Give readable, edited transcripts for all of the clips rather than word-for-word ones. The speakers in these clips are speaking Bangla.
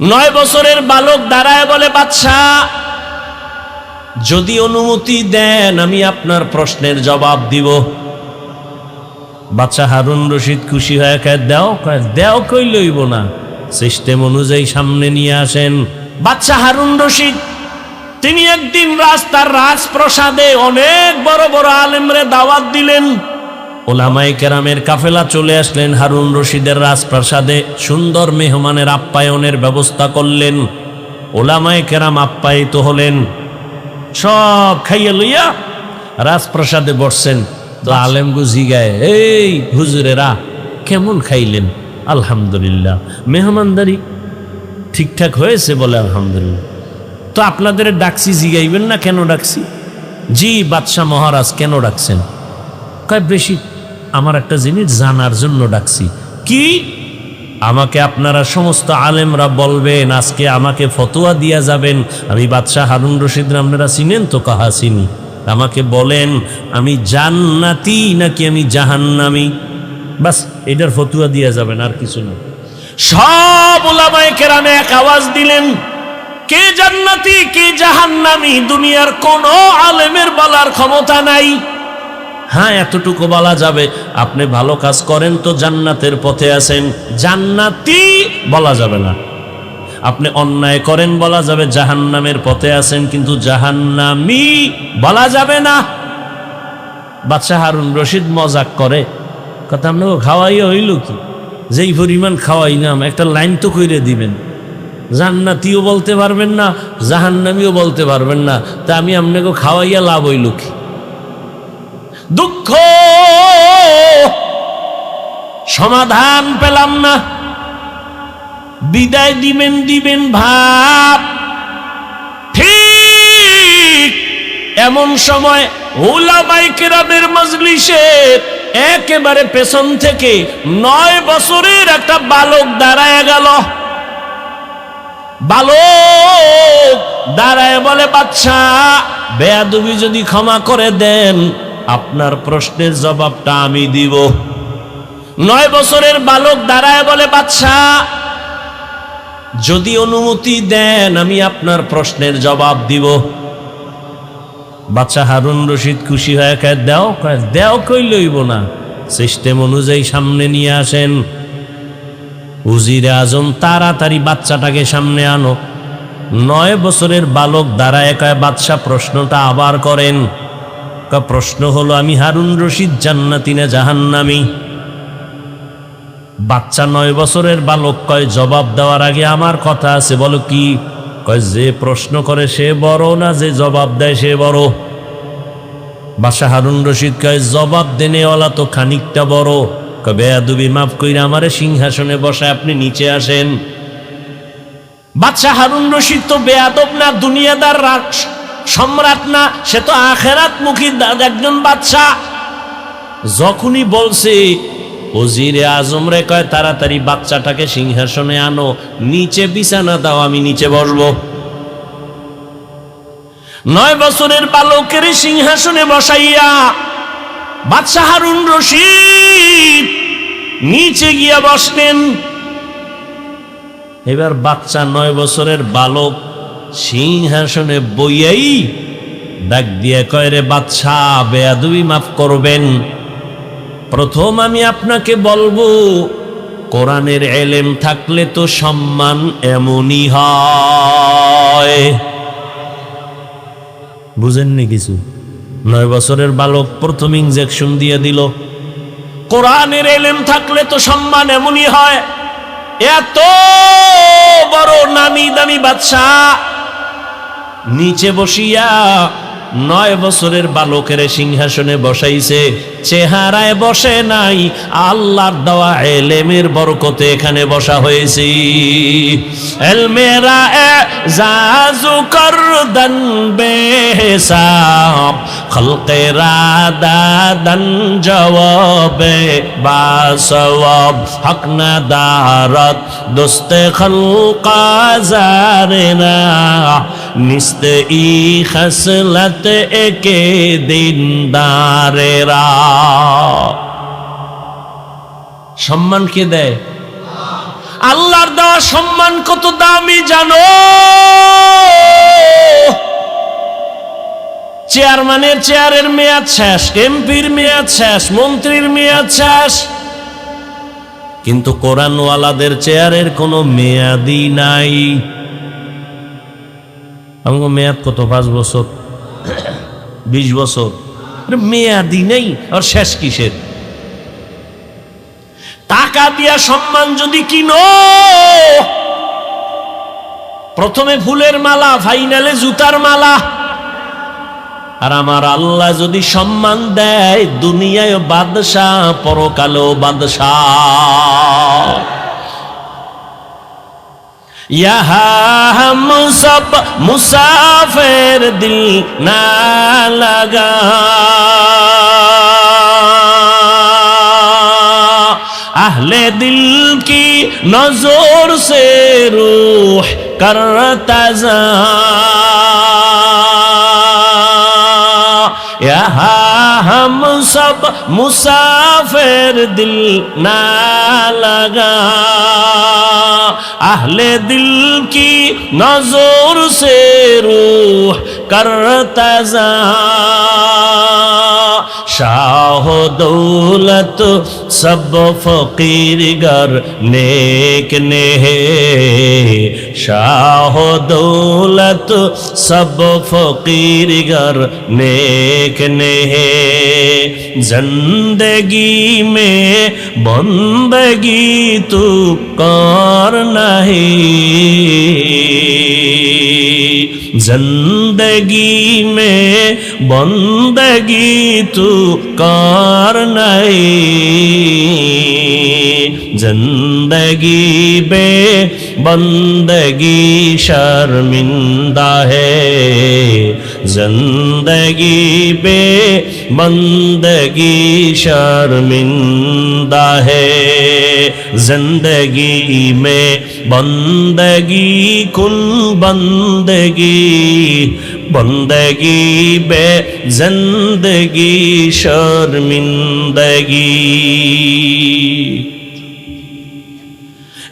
9 বছরের বালক দাঁড়ায় বলে, বাদশা যদি অনুমতি দেন আমি আপনার প্রশ্নের জবাব দিব। বাদশা হারুন রশিদ খুশি হয়ে কয় দেও কই লইব না, সিস্টেম অনুযায়ী সামনে নিয়ে আসেন। বাদশা হারুন রশিদ তিনি একদিন রাস্তার রাজপ্রাসাদে অনেক বড় বড় আলেমরে দাওয়াত দিলেন। ওলামায়ে কেরামের কাফেলা চলে আসলেন হারুন রশিদের রাজপ্রাসাদে, সুন্দর মেহমানের আপ্যায়নের ব্যবস্থা করলেন। ওলামায়ে কেরাম আপ্যায়িত হলেন, সব খাইয়া লইয়া রাজপ্রাসাদে বসছেন। তো আলেমগু জিগায়, এই হুজুরেরা কেমন খাইলেন? আলহামদুলিল্লাহ। মেহমানদারি ঠিকঠাক হয়েছে? বলে আলহামদুলিল্লাহ। তো আপনাদের ডাকছি, জিগাইবেন না কেন ডাকছি? জি বাদশাহ মহারাজ, কেন ডাকছেন? কয় বেশি আমার একটা জিনিস জানার জন্য ডাকছি। কি? আমাকে আপনারা সমস্ত আলেমরা বলবেন, আজকে আমাকে ফতোয়া দিয়া যাবেন। আমি বাদশাহ হারুন রশিদ, আপনারা চিনেন তো? কাহা চিনি। আমাকে বলেন আমি জান্নাতি নাকি আমি জাহান্নামী, বাস এটার ফতোয়া দিয়া যাবেন, আর কিছু না। সব উলামায়ে কেরামে এক আওয়াজ দিলেন, কে জান্নাতি কে জাহান্নামী দুনিয়ার কোন আলেমের বলার ক্ষমতা নাই। হ্যাঁ এতটুকু বলা যাবে, আপনি ভালো কাজ করেন তো জান্নাতের পথে আছেন, জান্নাতি বলা যাবে না। আপনি অন্যায় করেন বলা যাবে জাহান্নামের পথে আছেন, কিন্তু জাহান্নামী বলা যাবে না। বাদশাহ হারুন রশিদ মজাক করে, কথা আপনাকে খাওয়াই হইল কি? যেই পরিমাণ খাওয়াই না, একটা লাইন তো কইরে দিবেন। জান্নাতিও বলতে পারবেন না, জাহান্নামীও বলতে পারবেন না, তা আমি আপনাকে খাওয়াইয়া লাভ হইল কি? দুঃখ, সমাধান পেলাম না। বিদায় দিবেন ভাব। ঠিক এমন সময় উলামায়ে কেরামের মজলিসে একেবারে পেছন থেকে 9 বছরের একটা বালক দাঁড়ায় গেল। বালক দাঁড়ায় বলে, বাদশা বেয়াদবি যদি ক্ষমা করে দেন আপনার প্রশ্নের জবাবটা আমি দিব। 9 বছরের বালক দাঁড়ায় বলে, বাদশা যদি অনুমতি দেন আমি আপনার প্রশ্নের জবাব দিব। বাদশা হারুন রশিদ খুশি হয়ে কয় দেও কই লইব না, সিস্টেম অনুযায়ী সামনে নিয়ে আসেন। উজিরে আজম তাড়াতাড়ি বাচ্চাটাকে সামনে আনো। 9 বছরের বালক দাঁড়ায় কয়, বাদশা প্রশ্নটা আবার করেন। প্রশ্ন হলো আমি হারুন রশিদ জান্নাতি না জাহান্নামী? বাচ্চা 9 বছরের বালক কয়, জবাব দেওয়ার আগে আমার কথা আছে। বলো কি? কয় যে প্রশ্ন করে সে বড় না যে জবাব দেয় সে বড়? বাদশা হারুন রশিদ কয়, জবাব দেনেওয়ালা তো খানিকটা বড়। কয় বেয়াদবি মাফ কইরা আমারে সিংহাসনে বসায় আপনি নিচে আসেন। বাদশা হারুন রশিদ তো বেয়াদব না, দুনিয়াদার সম্রাট না, সে তো আখেরাত মুখী একজন বাদশা। যখনই বলছে ওজিরে আজম রে কয় তাড়াতাড়ি বাচ্চাটাকে সিংহাসনে আনো, নিচে বিছানা দাও, আমি নিচে বসবো। 9 বছরের বালকের সিংহাসনে বসাইয়া বাদশা হারুন রশিদ নিচে গিয়া বসলেন। এবার বাচ্চা 9 বছরের বালক সিংহাসনে বইয়াই ডাক দিয়ে কয়, রে বাদশা বেয়াদবি মাফ করবেন। প্রথম আমি আপনাকে বলবো, কোরআনের এলেম থাকলে তো সম্মান এমনই হয়। বুঝেননি কিছু? 9 বছরের বালক প্রথম ইনজেকশন দিয়ে দিল। কোরআনের এলেম থাকলে তো সম্মান এমনই হয়। এত বড় নামি দামি বাদশা নিচে বসিয়া 9 বছরের বালকের সিংহাসনে বসাইছে। চেহারায় বসে নাই, আল্লাহর দেওয়া এলেমের বরকতে এখানে বসা হয়েছে। এলমেরা এজাজু করদান বেহিসাব, খলকেরা দাদান জওয়াবে বাসওয়াব, হক না দারত দোস্তে খলকা জারেনা, নিস্তে ই খসলত একে দিনদারেরা। সম্মান কে দেয়? আল্লাহর দেওয়া সম্মান কত দামি জানো? চেয়ারম্যানের চেয়ারের মেয়াদ শেষ, এমপির মেয়াদ শেষ, মন্ত্রীর মেয়াদ শেষ, কিন্তু কোরআনওয়ালাদের চেয়ারের কোনো মেয়াদই নাই। আমাকে মেয়াদ কত? 5 বছর, 20 বছর, মেয়াদই নেই। আর শেষ কিসের? টাকা দিয়া সম্মান যদি কিনো, প্রথমে ফুলের মালা, ফাইনালে জুতার মালা। আর আমার আল্লাহ যদি সম্মান দেয়, দুনিয়ায় বাদশাহ, পরকালেও বাদশাহ। यहाँ हम सब मुसाफिर दिल ना लगा, अहले दिल की नजर से रूह करता जा, यहाँ हम सब मुसाफिर दिल ना लगा, अहले दिल की नजर से रूह करता जा, शाह दौलत सब फकीर गर नेक ने है, शाह दौलत सब फकीर गर नेक ने है, जिंदगी में बंदगी तू कर नहीं, जिंदगी में बंदगी तू कर नहीं, जिंदगी बे बंदगी शर्मिंदा है, जिंदगी बे बंदगी शर्मिंदा है, जिंदगी में बंदगी कुल बंदगी, बंदगी बे जिंदगी शर्मिंदगी।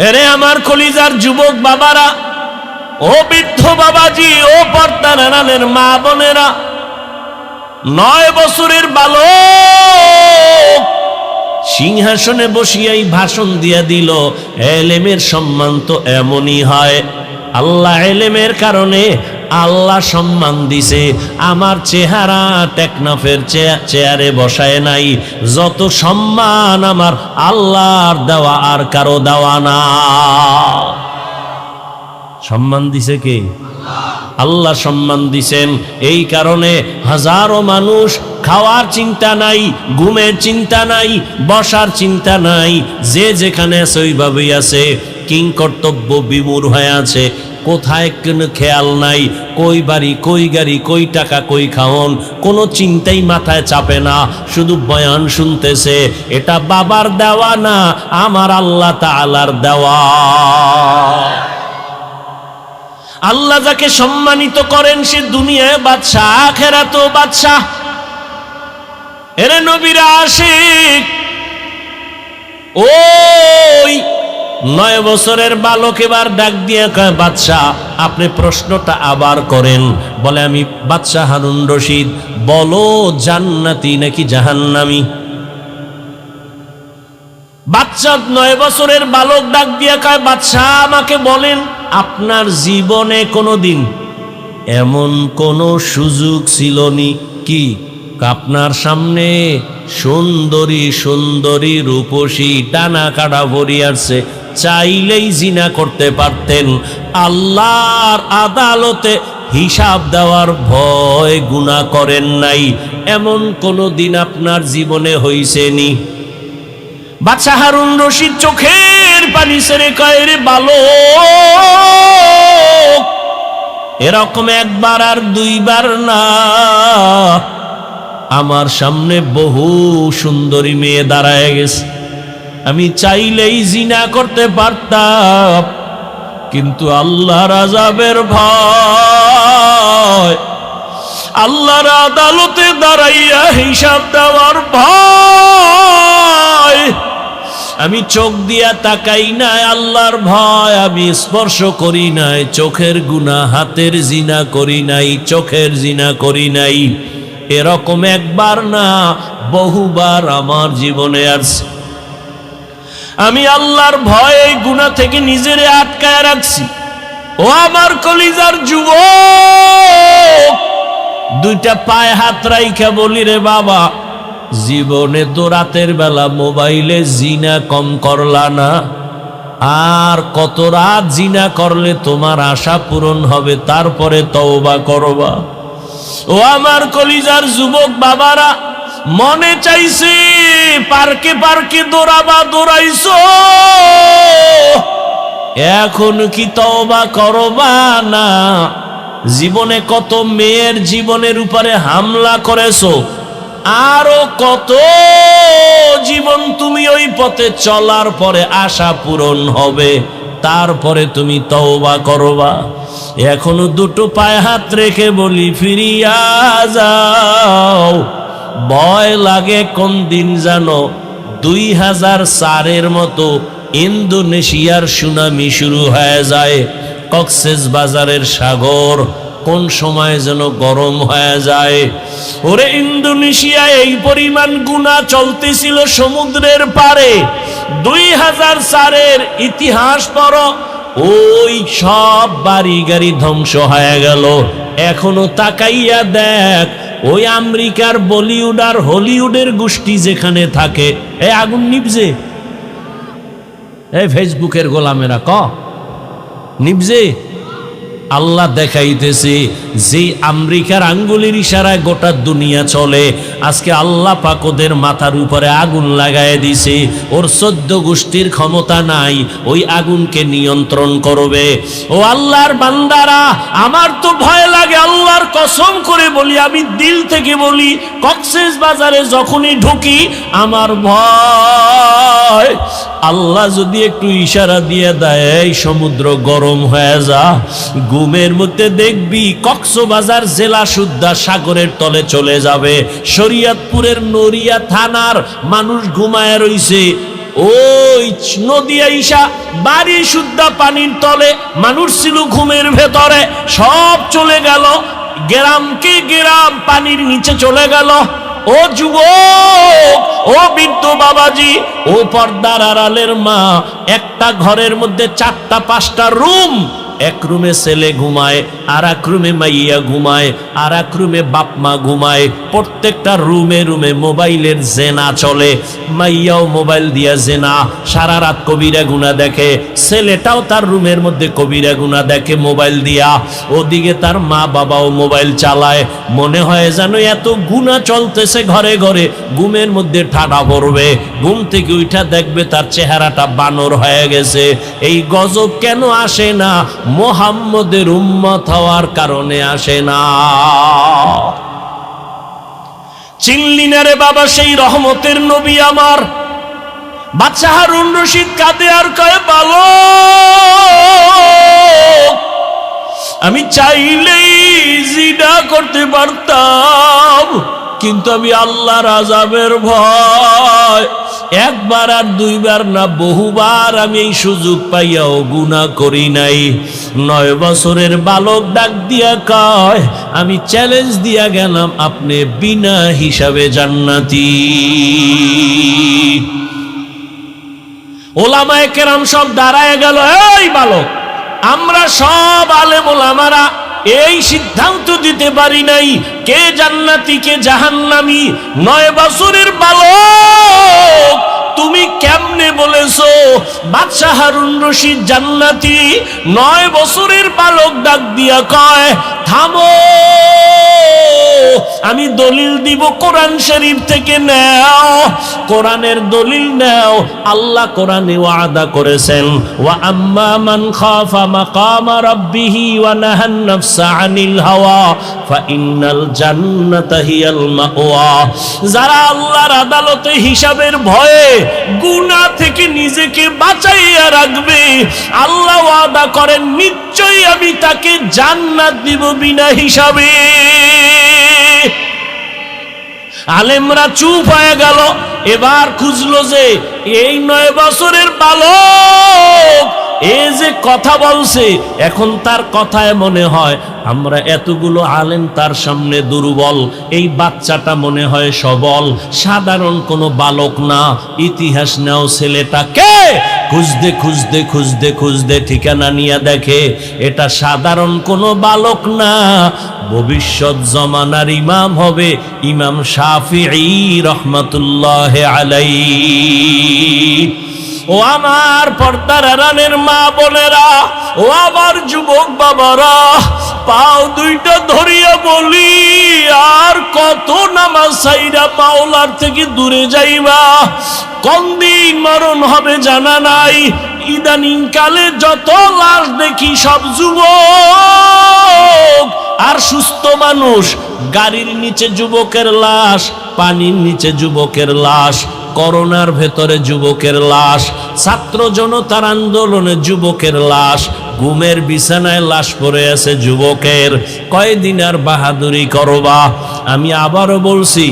এরে আমার কলিজার যুবক বাবারা, ও বৃদ্ধ বাবাজি, ও পর্দার আড়ালের মা বোনেরা, 9 বছরের বালক সিংহাসনে বসিয়াই ভাষণ দিয়া দিল, এলেমের সম্মান তো এমনই হয়। আল্লাহ এলেমের কারণে আল্লাহ সম্মান দিছে। আমার চেহারা টেকনাফের চেয়ারে বসায় নাই, যত সম্মান আমার আল্লাহর দেওয়া, আর কারো দেওয়া না। সম্মান দিছে কে? আল্লাহ সম্মান দিছেন। এই কারণে হাজারো মানুষ খাওয়ার চিন্তা নাই, ঘুমের চিন্তা নাই, বসার চিন্তা নাই, যে যেখানে আছে ওইভাবেই আছে, কিং কর্তব্য বিমূঢ় হয়ে আছে, কোথায় কোনো খেয়াল নাই, কই বাড়ি, কই গাড়ি, কই টাকা, কই খাওন, কোনো চিন্তাই মাথায় চাপে না, শুধু বয়ান শুনতেছে। এটা বাবার দেওয়া না, আমার আল্লাহ তাআলার দেওয়া। আল্লাহ যাকে সম্মানিত করেন সে দুনিয়ায় বাদশাহ, আখিরাতেও বাদশাহ। এরে নবীর আশিক, ওই 9 বছরের বালক এবার ডাক দিয়ে কয়, বাদশাহ আপনি প্রশ্নটা আবার করেন। বলে, আমি বাদশাহ হারুন রশিদ, বলো জান্নাতি নাকি জাহান্নামী? বাচ্চা 9 বছরের বালক ডাক দিয়ে কয়, বাদশাহ আমাকে বলেন, আপনার জীবনে কোনোদিন এমন কোনো সুযোগ ছিলনি কি আপনার সামনে সুন্দরী সুন্দরী রূপসী টানা কাটা ভরি আসছে, চাইলেই জিনা করতে পারতেন, আল্লাহর আদালতে হিসাব দেওয়ার ভয় গুনাহ করেন নাই, এমন কোনো দিন আপনার জীবনে হইছেনি? বাদশাহ হারুন রশিদ চোখের পানি ছেড়ে কয়, রে বালক, এরকম একবার আর দুইবার না, আমার সামনে বহু সুন্দরী মেয়ে দাঁড়ায় গেছে, আমি চাইলেই জিনা করতে পারতাম, কিন্তু আল্লাহর আযাবের ভয়, আল্লাহর আদালতে দাঁড়াইয়া হিসাব দেওয়ার ভয়, আমি চোখ দিয়া তাকাই নাই আল্লাহর ভয় আমি স্পর্শ করি নাই, চোখের গুনাহ, হাতের জিনা করি নাই, চোখের জিনা করি নাই। এরকম একবার না বহুবার আমার জীবনে আসছে। আমি আল্লাহর ভয়ে এই গুনাহ থেকে নিজেরে আটকায় রাখছি। ও আমার কলিজার যুবক, দুইটা পায়ে হাত রাইখা বলি রে বাবা, জীবনে তো রাতের বেলা মোবাইলে জিনা কম করলা না, আর কত রাত জিনা করলে তোমার আশা পূরণ হবে, তারপরে তওবা করবা। ও আমার কলিজার যুবক বাবারা, মনে চাইছে পার্কে পার্কে দৌড়াবা, দৌড়াইছো, এখন কি তওবা করবা না? জীবনে কত মেয়ের জীবনের উপরে হামলা করেছো, আরো কত জীবন তুমি ওই পথে চলার পরে আশা পূরণ হবে, তারপরে তুমি তওবা করবা। এখনো দুটো পায়ে হাত রেখে বলি ফিরিয়া যাও। ভয় লাগে কোন দিন জানো, 2004-এর মতো ইন্দোনেশিয়ার সুনামি শুরু হয়ে যায়, কক্সেস বাজারের সাগর কোন সময় যেন গরম হয়ে যায়। ওরে ইন্দোনেশিয়ায় এই পরিমাণ গুনাহ চলতেছিল সমুদ্রের পারে। 2004-এর ইতিহাস পড়ো, ওই সব বাড়ি গাড়ি ধ্বংস হয়ে গেল। এখনো তাকাইয়া দেখ, ওই আমেরিকার বলিউড আর হলিউডের গোষ্ঠী যেখানে থাকে, এই আগুন নিভছে, এই ফেসবুকের গোলামেরা নিভছে। আল্লাহ দেখাইতেছে যে আমেরিকার আঙ্গুলের ইশারায় গোটা দুনিয়া চলে। আজকে আল্লাহ পাক ওদের মাথার উপরে আগুন লাগায় দিছে, ওর 14 গোষ্ঠীর ক্ষমতা নাই ওই আগুনকে নিয়ন্ত্রণ করবে। ও আল্লাহর বান্দারা, আমার তো ভয় লাগে, আল্লাহর কসম করে বলি, আমি দিল থেকে বলি, কক্সেস বাজারে যখনই ঢুকি আমার ভয়। আল্লাহ যদি একটু ইশারা দিয়ে দেয় এই সমুদ্র গরম হয়ে যা, ঘুমের মধ্যে দেখবি কক্সবাজার জেলা সুদ্ধা সাগরের তলে চলে যাবে। শরীয়তপুরের নড়িয়া থানার মানুষ ঘুমায় রইছে, ওই নদী আইসা বাড়ি সুদ্ধা পানির তলে, মানুষ ছিল ঘুমের ভেতরে, সব চলে গেল, গ্রামকে গ্রাম পানির নিচে চলে গেল। ও যুবক, ও বৃদ্ধ বাবাজি, ও পর্দার আড়ালের মা, একটা ঘরের মধ্যে 4টা-5টা রুম, এক রুমে ছেলে ঘুমায়, আর এক রুমে মাইয়া ঘুমায়, আর এক রুমে বাপ মা ঘুমায়। প্রত্যেকটা রুমে রুমে মোবাইলের জেনা চলে, মাইয়াও মোবাইল দিয়া জেনা, সারা রাত কবিরা গুনাহ দেখে, ছেলেটাও তার রুমের মধ্যে কবিরা গুনাহ দেখে মোবাইল দিয়া, ওদিকে তার মা বাবাও মোবাইল চালায়। মনে হয় যেন এত গুনাহ চলতেছে ঘরে ঘরে, ঘুমের মধ্যে ঠাডা পড়বে, ঘুম থেকে উঠা দেখবে তার চেহারাটা বানর হয়ে গেছে। এই গজব কেন আসে না? মুহাম্মদের উম্মত হওয়ার কারণে আসে না। চিনলি না রে বাবা সেই রহমতের নবী আমার? বাদশা হারুন রশিদ কাঁদে আর কয়, বালক, আমি চাইলেই জিনা করতে পারতাম, কিন্তু আমি আল্লাহর আযাবের ভয়, একবার আর দুইবার না বহুবার আমি এই সুযোগ পাইয়াও গুনাহ করি নাই। 9 বছরের বালক ডাক দিয়া কয়, আমি চ্যালেঞ্জ দিয়া গেলাম, আপনি বিনা হিসাবে জান্নাতি। ওলামায়ে কেরাম সব দাঁড়ায় গেল, এই বালক, আমরা সব আলেম ওলামারা এই সিদ্ধান্ত দিতে পারি নাই কে জান্নাতি কে জাহান্নামী। 9 বছরের বালক, তুমি কেমনে বলেছো বাদশা হারুন রশিদ জান্নাতি? 9 বছরের বালক ডাক দিয়া কয়, থামো, আমি দলিল দিব, কোরআন শরীফ থেকে নাও, কোরআনের দলিল নাও। আল্লাহ কোরআনে ওয়াদা করেছেন, ওয়া আম্মা মান খাফা মাকামা রাব্বিহি ওয়া নাহান নাফসা আনিল হাওয়া ফাইন্নাল জান্নাতা হিয়াল মাওয়া। যারা আল্লাহর আদালতে হিসাবের ভয়ে গুনাহ থেকে নিজেকে বাঁচাইয়া রাখবে, আল্লাহ ওয়াদা করেন নিশ্চয়ই আমি তাকে জান্নাত দিব বিনা হিসাবে। আলেমরা চুপ হয়ে গেল। এবার খুঁজলো যে এই 9 বছরের বালক এ যে কথা বলছে, এখন তার কথায় মনে হয় আমরা এতগুলো আলেম তার সামনে দুর্বল, এই বাচ্চাটা মনে হয় সবল, সাধারণ কোনো বালক না। ইতিহাস নাও ছেলেটাকে খুঁজতে খুঁজতে খুঁজতে খুঁজতে ঠিকানা নিয়ে দেখে এটা সাধারণ কোনো বালক না, ভবিষ্যৎ জমানার ইমাম হবে ইমাম শাফিঈ রহমাতুল্লাহি আলাইহি। ও আমার পর্দার আড়ালের মা বোনেরা, ও আমার যুবক বাবারা, পাও দুইটা ধরিয়া বলি আর কত নামাজ ছাইরা মাওলার থেকে দূরে যাইবা? কোন দিন মরণ হবে জানা নাই। ইদানিং কালে যত লাশ দেখি সব যুবক আর সুস্থ মানুষ। গাড়ির নিচে যুবকের লাশ, পানির নিচে যুবকের লাশ, করোনার ভেতরে যুবকের লাশ, ছাত্র জনতার আন্দোলনে যুবকের লাশ, ঘুমের বিছানায় লাশ পড়ে আছে যুবকের। কয়দিন আর বাহাদুরি করবা? আমি আবারও বলছি,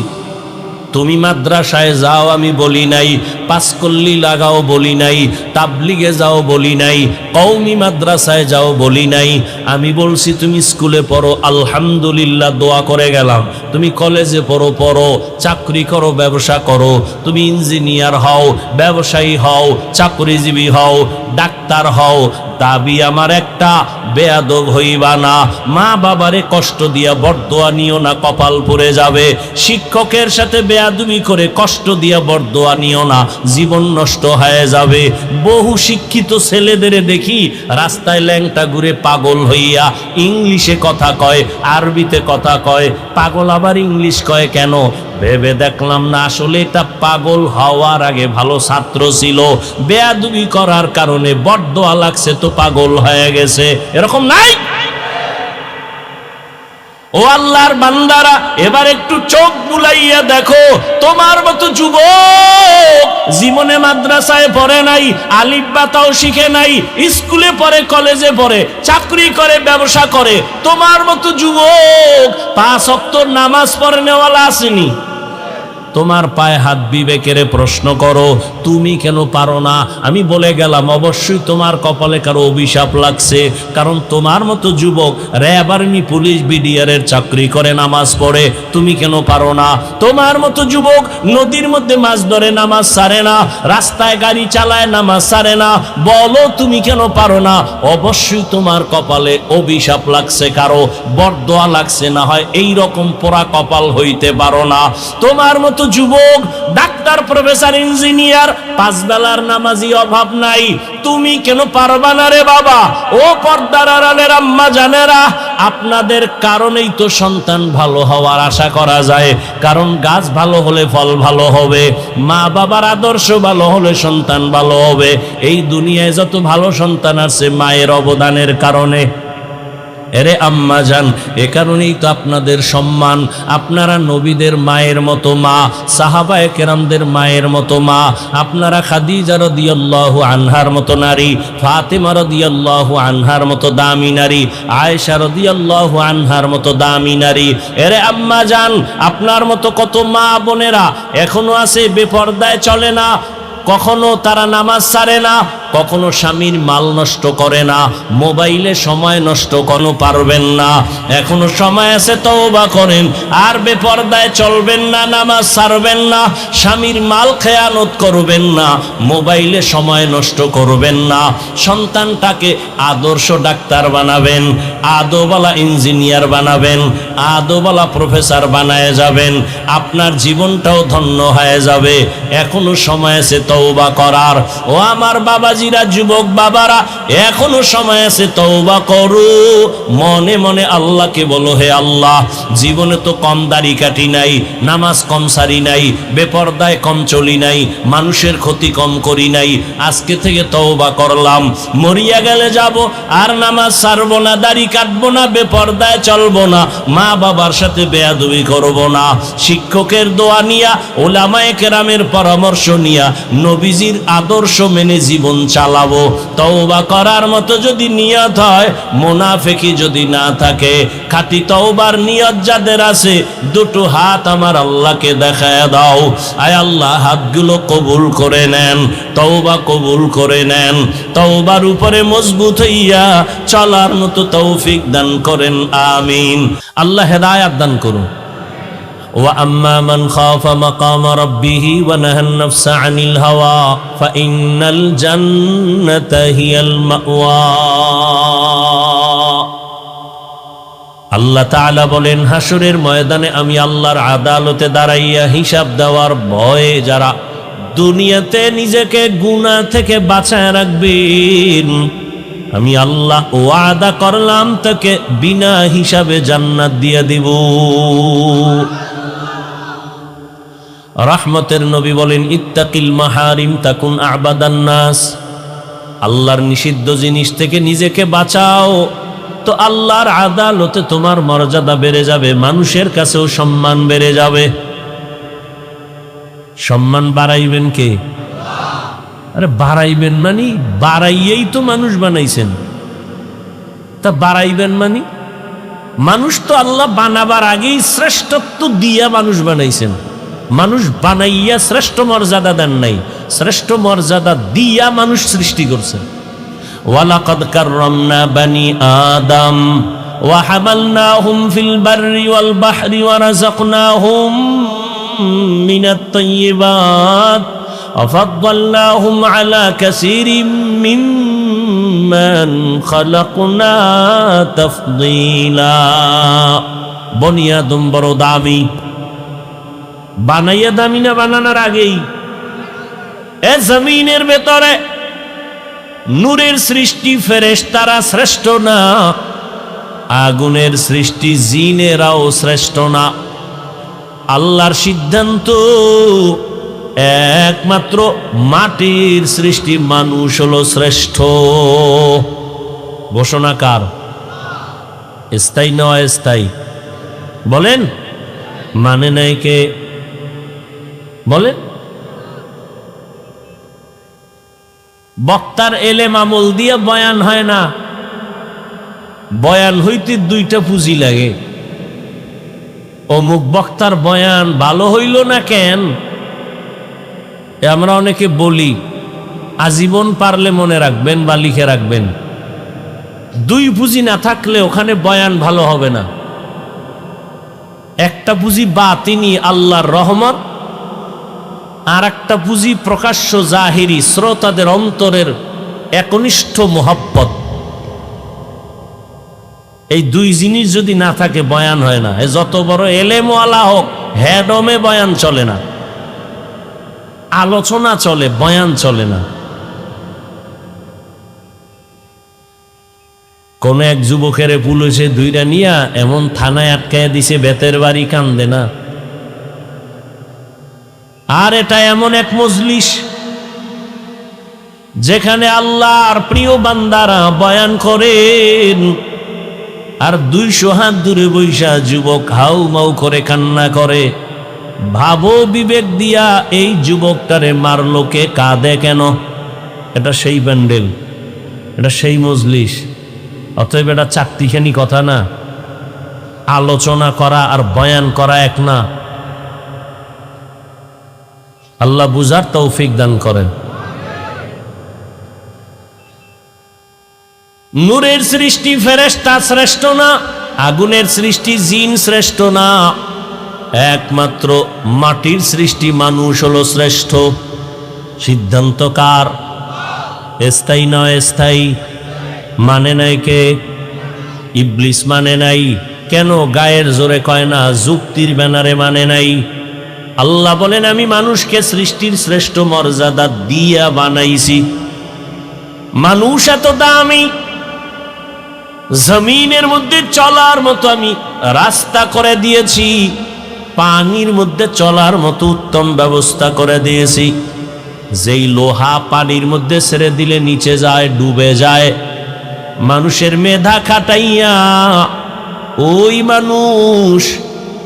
তুমি মাদ্রাসায় যাও আমি বলি নাই, পাঁচকল্লি লাগাও বলি নাই, তাবলিগে যাও বলি নাই, কওমি মাদ্রাসায় যাও বলি নাই। আমি বলছি তুমি স্কুলে পড়ো, আলহামদুলিল্লাহ দোয়া করে গেলাম। তুমি কলেজে পড়ো, পড়ো, চাকরি করো, ব্যবসা করো, তুমি ইঞ্জিনিয়ার হও, ব্যবসায়ী হও, চাকরিজীবী হও, ডাক্তার হও, দাবি আমার একটা, বেয়াদব হইবা না। মা বাবারে কষ্ট দিয়া বরদোয়া নিও না, কপাল পুড়ে যাবে। শিক্ষকের সাথে বেয়াদবি করে কষ্ট দিয়া বরদোয়া নিও না, জীবন নষ্ট হয়ে যাবে। বহু শিক্ষিত ছেলেদের দেখি রাস্তায় ল্যাংটা ঘুরে পাগল হইয়া ইংলিশে কথা কয়, আরবিতে কথা কয়। পাগল আবার ইংলিশ কয় কেন? ভেবে দেখলাম না আসলে এটা পাগল হওয়ার আগে ভালো ছাত্র ছিল, বেয়াদবি করার কারণে বরদোয়া লাগছে তো পাগল হয়ে গেছে। এরকম নাই? ও আল্লাহর বান্দারা, এবার একটু চোখ বুলাইয়া দেখো, তোমার মতো যুবক জীবনে মাদ্রাসায় পড়ে নাই, আলিফ বা তাও শিখে নাই, স্কুলে পড়ে, কলেজে পড়ে, চাকরি করে, ব্যবসা করে, তোমার মতো যুবক 5 ওয়াক্ত নামাজ পড়ে নেওয়ালা আসেনি? তোমার পায়ে হাত বিবেকের প্রশ্ন করো, তুমি কেন পারো না? আমি বলে গেলাম অবশ্যই তোমার কপালে কারো অভিশাপ লাগছে, কারণ তোমার মতো যুবক র্যাব, আর্মি, পুলিশ, বিডিআরের চাকরি করে, নামাজ পড়ে, তুমি কেন পারো না? তোমার মতো যুবক নদীর মধ্যে মাছ ধরে, নামাজ ছাড়ে না, রাস্তায় গাড়ি চালায়, নামাজ ছাড়ে না, বলো তুমি কেন পারো না? অবশ্যই তোমার কপালে অভিশাপ লাগছে, কারো বরদোয়া লাগছে, না হয় এই রকম পোড়া কপাল হইতে পারো না। তোমার মতো যুবক ডাক্তার, প্রফেসর, ইঞ্জিনিয়ার, 5 বেলার নামাজি অভাব নাই, তুমি কেন পারবা না রে বাবা? ও পর্দার আড়ালের আম্মা জানেরা, আপনাদের কারণেই তো সন্তান ভালো হওয়ার আশা করা যায়, কারণ গাছ ভালো হলে ফল ভালো হবে, মা বাবার আদর্শ ভালো হলে সন্তান ভালো হবে। এই দুনিয়ায় যত ভালো সন্তান আছে মায়ের অবদানের কারণে। এরে আম্মা জান, এ কারণেই তো আপনাদের সম্মান। আপনারা নবীদের মায়ের মতো মা, সাহাবায়ে কেরামদের মায়ের মতো মা, আপনারা খাদিজা রাদিয়াল্লাহু আনহার মতো নারী, ফাতেমা রাদিয়াল্লাহু আনহার মতো দামি নারী, আয়েশা রাদিয়াল্লাহু আনহার মতো দামি নারী। এরে আম্মা জান, আপনার মতো কত মা বোনেরা এখনো আছে বেপরদায় চলে না, কখনো তারা নামাজ ছাড়ে না, কখনো স্বামীর মাল নষ্ট করে না, মোবাইলে সময় নষ্ট কোনো পারবেন না। এখনো সময় আছে, তওবা করেন, আর বেপরদায় চলবেন না, নামাজ ছাড়বেন না, স্বামীর মাল খেয়ানত করবেন না, মোবাইলে সময় নষ্ট করবেন না। সন্তানটাকে আদর্শ ডাক্তার বানাবেন, আদোবালা ইঞ্জিনিয়ার বানাবেন, আদোবালা প্রফেসর বানায় যাবেন, আপনার জীবনটাও ধন্য হয়ে যাবে। এখনো সময় আছে তওবা করার। ও আমার বাবাজিরা, যুবক বাবারা, এখনো সময় আছে, তওবা করো। মনে মনে আল্লাহকে বলো, হে আল্লাহ, জীবনে তো কম দাড়ি কাটি নাই, নামাজ কম সারি নাই, বেপরদায় কম চলি নাই, মানুষের ক্ষতি কম করি নাই, আজকে থেকে তওবা করলাম। মরিয়া গেলে যাব আর নামাজ ছাড়বো না, দাড়ি কাটবো না, বেপরদায় চলবো না, মা বাবার সাথে বেয়াদবি করবো না। শিক্ষকের দোয়া নিয়া, ওলামায়ে কেরামের পরামর্শ নিয়া, নবীজির আদর্শ মেনে জীবন চালাবো। তওবা করার মতো যদি নিয়ত হয়, মুনাফিকি যদি না থাকে, খাঁটি তওবার নিয়ত যাদের আছে, দুটো হাত আমার আল্লাহকে দেখায় দাও। আয় আল্লাহ, হাতগুলো কবুল করে নেন, তওবা কবুল করে নেন, তওবার উপরে মজবুত হইয়া চলার মতো তৌফিক দান করেন, আমিন। আল্লাহ হেদায়েত দান করুন। وأما من خاف مقام ربه ونهى النفس عن الهوى فإن الجنة هي المأوى। আল্লাহ তাআলা বলেন, হাসরের ময়দানে আমি আল্লাহর আদালতে দাঁড়াইয়া হিসাব দেওয়ার ভয়ে যারা দুনিয়াতে নিজেকে গুনাহ থেকে বাঁচায় রাখবেন, আমি আল্লাহ ওয়াদা করলাম তাকে বিনা হিসাবে জান্নাত দিয়ে দিব। রহমতের নবী বলেন, ইত্তাকিল মাহারিম তাকুন আবাদান নাস। আল্লাহর নিষিদ্ধ জিনিস থেকে নিজেকে বাঁচাও, তো আল্লাহর আদালতে তোমার মর্যাদা বেড়ে যাবে, মানুষের কাছেও সম্মান বেড়ে যাবে। সম্মান বাড়াইবেন কে? আরে বাড়াইবেন মানে বাড়াইয়েই তো মানুষ বানাইছেন, তা বাড়াইবেন মানে মানুষ তো আল্লাহ বানাবার আগেই শ্রেষ্ঠত্ব দিয়া মানুষ বানাইছেন। মানুষ বানাইয়া শ্রেষ্ঠ মর্যাদা দেন নাই, শ্রেষ্ঠ মর্যাদা দিয়া মানুষ সৃষ্টি করছেন। ওয়ালাকাদ কাররামনা বানি আদম ওয়া হামালনাহুম ফিল বাররি ওয়াল বাহরি ওয়া রাযাকনাহুম মিনাত তাইয়্যিবাত ওয়া ফাদ্দালনাহুম আলা কাসীরিম মিম্মান খালাকনা তাফদীলা। বনি আদম বড় দামি, বানাইয়া দামি না বানানোর আগেই? এ জমিনের ভেতরে নূরের সৃষ্টি ফেরেশতারা শ্রেষ্ঠ না, আগুনের সৃষ্টি জিনেরাও শ্রেষ্ঠ না। আল্লাহর সিদ্ধান্ত একমাত্র মাটির সৃষ্টি মানুষ হলো শ্রেষ্ঠ। ঘোষণা কার? স্থায়ী না অস্থায়ী? বলেন, মানে নাই কে? বলেন। বক্তার এলেম আমল দিয়ে বয়ান হয় না, বয়ান হইতে দুইটা পুঁজি লাগে। অমুক বক্তার বয়ান ভালো হইল না কেন, আমরা অনেকে বলি, আজীবন পারলে মনে রাখবেন বা লিখে রাখবেন, দুই পুঁজি না থাকলে ওখানে বয়ান ভালো হবে না। একটা পুঁজি বাতিনি আল্লাহর রহমত, আর একটা পুঁজি প্রকাশ্য জাহিরি শ্রোতাদের অন্তরের একনিষ্ঠ মোহাব্বত। এই দুই জিনিস যদি না থাকে বয়ান হয় না। যত বড় এলেমওয়ালা হোক, হেডমে বয়ান চলে না, আলোচনা চলে, বয়ান চলে না। কোন এক যুবকের পুলিশে দুইটা নিয়া এমন থানায় আটকায় দিছে, বেতের বাড়ি কান্দে না। আর এটা এমন এক মজলিস যেখানে আল্লাহর প্রিয় বান্দারা বয়ান করেন, আর 200 হাত দূরে বৈশা যুবক হাউ মাউ করে কান্না করে। ভাবো বিবেক দিয়া, এই যুবকটারে মারলো কে, কাঁদে কেন? এটা সেই প্যান্ডেল, এটা সেই মজলিস। অতএব এটা চারটিখানি কথা না, আলোচনা করা আর বয়ান করা এক না। আল্লাহ বুঝার তৌফিক দান করেন। নূরের সৃষ্টি ফেরেশতা শ্রেষ্ঠ না, আগুনের সৃষ্টি জিন শ্রেষ্ঠ না, একমাত্র মাটির সৃষ্টি মানুষ হলো শ্রেষ্ঠ। সিদ্ধান্ত কার? স্থায়ী নয় স্থায়ী? মানে নাই কে? ইবলিস মানে নাই। কেন? গায়ের জোরে কয় না, যুক্তির ব্যানারে মানে নাই। আল্লাহ বলেন, আমি মানুষকে সৃষ্টির শ্রেষ্ঠ মর্যাদা দিয়া বানাইছি। মানুষ এত দামি, জমিনের মধ্যে চলার মতো আমি রাস্তা করে দিয়েছি, পানির মধ্যে চলার মতো উত্তম ব্যবস্থা করে দিয়েছি। যেই লোহা পানির মধ্যে ছেড়ে দিলে নিচে যায়, ডুবে যায়, মানুষের মেধা খাটাইয়া ওই মানুষ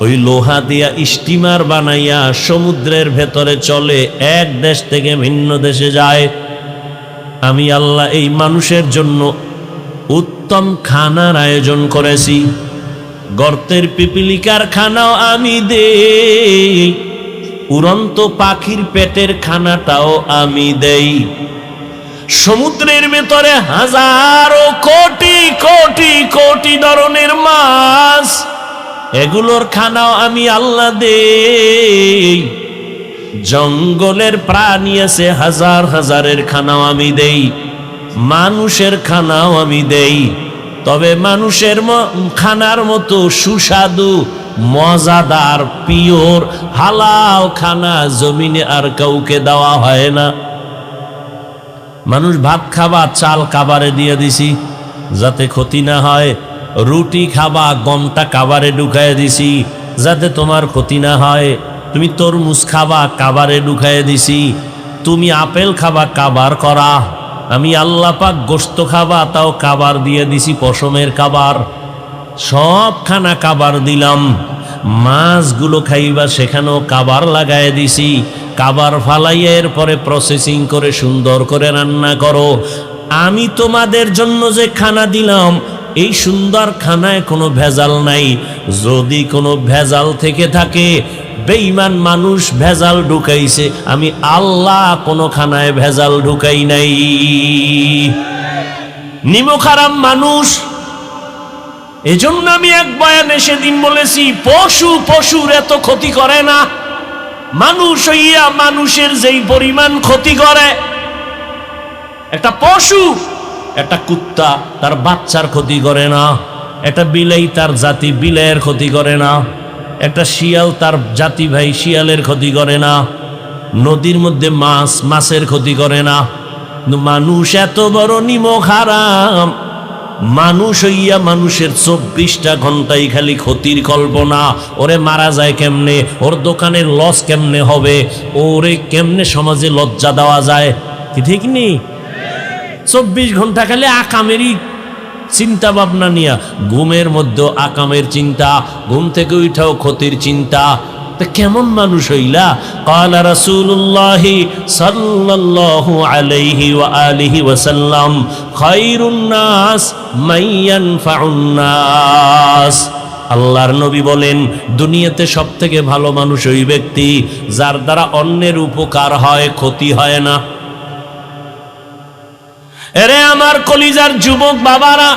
ওই লোহা দিয়া স্টিমার বানাইয়া সমুদ্রের ভেতরে চলে, এক দেশ থেকে ভিন্ন দেশে যায়। আমি আল্লাহ এই মানুষের জন্য উত্তম খানার আয়োজন করেছি। গর্তের পিপিলিকার খানাও আমি দেই, উড়ন্ত পাখির পেটের খানাটাও আমি দেই, সমুদ্রের ভেতরে হাজারো কোটি কোটি কোটি ধরনের মাছ, এগুলোর খানাও আমি আল্লাহ দেই, জঙ্গলের প্রাণী আছে হাজার হাজারের খানাও আমি দেই, মানুষের খানাও আমি দেই। তবে মানুষের খানার মতো সুস্বাদু মজাদার পিওর হালাল খানা জমিনে আর কাউকে দেওয়া হয় না। মানুষ ভাত খাবা, চাল কাবারে দিয়ে দিছি যাতে ক্ষতি না হয়, রুটি খাবা, গমটা কাবারে ঢুকায় দিছি যাতে তোমার ক্ষতি না হয়, তুমি তরমুজ খাবা, কাবারে ঢুকায় দিছি, তুমি আপেল খাবা, কাবার করা, আমি আল্লাহ পাক গোশত খাবা, তাও কাবার দিয়ে দিছি, পশমের কাবার, সব খানা কাবার দিলাম। মাছগুলো খাইবা, সেখানেও কাবার লাগায় দিছি, কাবার ফালাইয়া এরপরে প্রসেসিং করে সুন্দর করে রান্না করো। আমি তোমাদের জন্য যে খানা দিলাম, এই সুন্দর খানায় কোনো ভেজাল নাই। যদি কোনো ভেজাল থেকে থাকে, বেঈমান মানুষ ভেজাল ঢুকাইছে, আমি আল্লাহ কোনো খানায় ভেজাল ঢুকাই নাই। নিমখারাম মানুষ, এজন্য আমি এক বয়ানে সেদিন বলেছি, পশুর এত ক্ষতি করে না, মানুষ হইয়া মানুষের যেই পরিমাণ ক্ষতি করে। একটা পশু, একটা কুত্তা তার বাচ্চার ক্ষতি করে না, একটা বিলাই তার জাতি বিলাইয়ের ক্ষতি করে না, একটা শিয়াল তার জাতি ভাই শিয়ালের ক্ষতি করে না, নদীর মধ্যে মাছের ক্ষতি করে না। কিন্তু মানুষ এত বড় নিমখারাম, মানুষ হইয়া মানুষের 24টা ঘন্টাই খালি ক্ষতির কল্পনা। ওরে মারা যায় কেমনে, ওর দোকানের লস কেমনে হবে, ওরে কেমনে সমাজে লজ্জা দেওয়া যায়, কি ঠিক নেই? 24 ঘন্টা খালি আকামেরই চিন্তা ভাবনা নিয়া, ঘুমের মধ্যেও আকামের চিন্তা, ঘুম থেকে উঠাও ক্ষতির চিন্তা। তো কেমন মানুষ হইলা? ক্বালা রাসূলুল্লাহ সাল্লাল্লাহু আলাইহি ওয়া আলিহি ওয়াসাল্লাম, খায়রুন নাস মান ইয়ানফাউন নাস। আল্লাহর নবী বলেন, দুনিয়াতে সবথেকে ভালো মানুষ ওই ব্যক্তি যার দ্বারা অন্যের উপকার হয়, ক্ষতি হয় না। এরে আমার কলিজার যুবক বাবারা,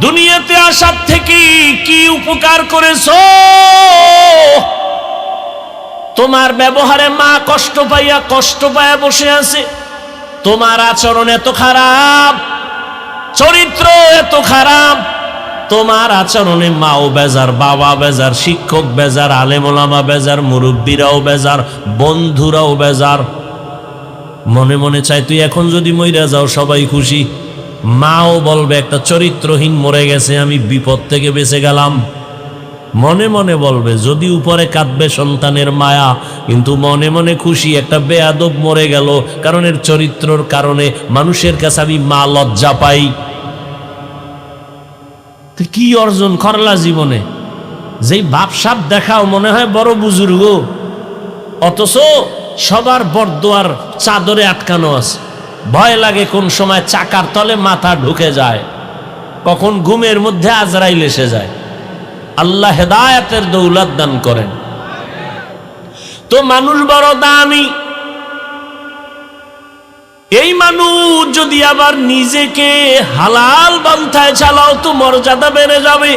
দুনিয়াতে আসার থেকে কি উপকার করেছো? তোমার ব্যবহারে মা কষ্ট পাইয়া বসে আছে, তোমার আচরণ এত খারাপ, চরিত্র এত খারাপ, তোমার আচরণে মাও বেজার, বাবা বেজার, শিক্ষক বেজার, আলেম ওলামা বেজার, মুরব্বীরাও বেজার, বন্ধুরাও বেজার। মনে মনে চাই তুই এখন যদি মইরা যাও সবাই খুশি, মাও বলবে একটা চরিত্রহীন মরে গেছে, আমি বিপদ থেকে বেঁচে গেলাম। মনে মনে বলবে, যদি উপরে কাঁদবে সন্তানের মায়া, কিন্তু মনে মনে খুশি একটা বেয়াদব মরে গেল, কারণ এর চরিত্রর কারণে মানুষের কাছে আমি মা লজ্জা পাই। কি অর্জন করলা জীবনে? যেই বাপসাপ দেখাও মনে হয় বড় বুজুর্গ, অথচ সবার বরদোয়ার চাদরে আটকানো আছে। ভয় লাগে কোন সময় চাকার তলে মাথা ঢুকে যায়, কখন ঘুমের মধ্যে আজরাইল এসে যায়। আল্লাহ হেদায়েতের দৌলত দান করেন। তো মানুষ বড় দামি, এই মানুষ যদি আবার নিজেকে হালাল পন্থায় চালাও তো মর্যাদা বেড়ে যাবে।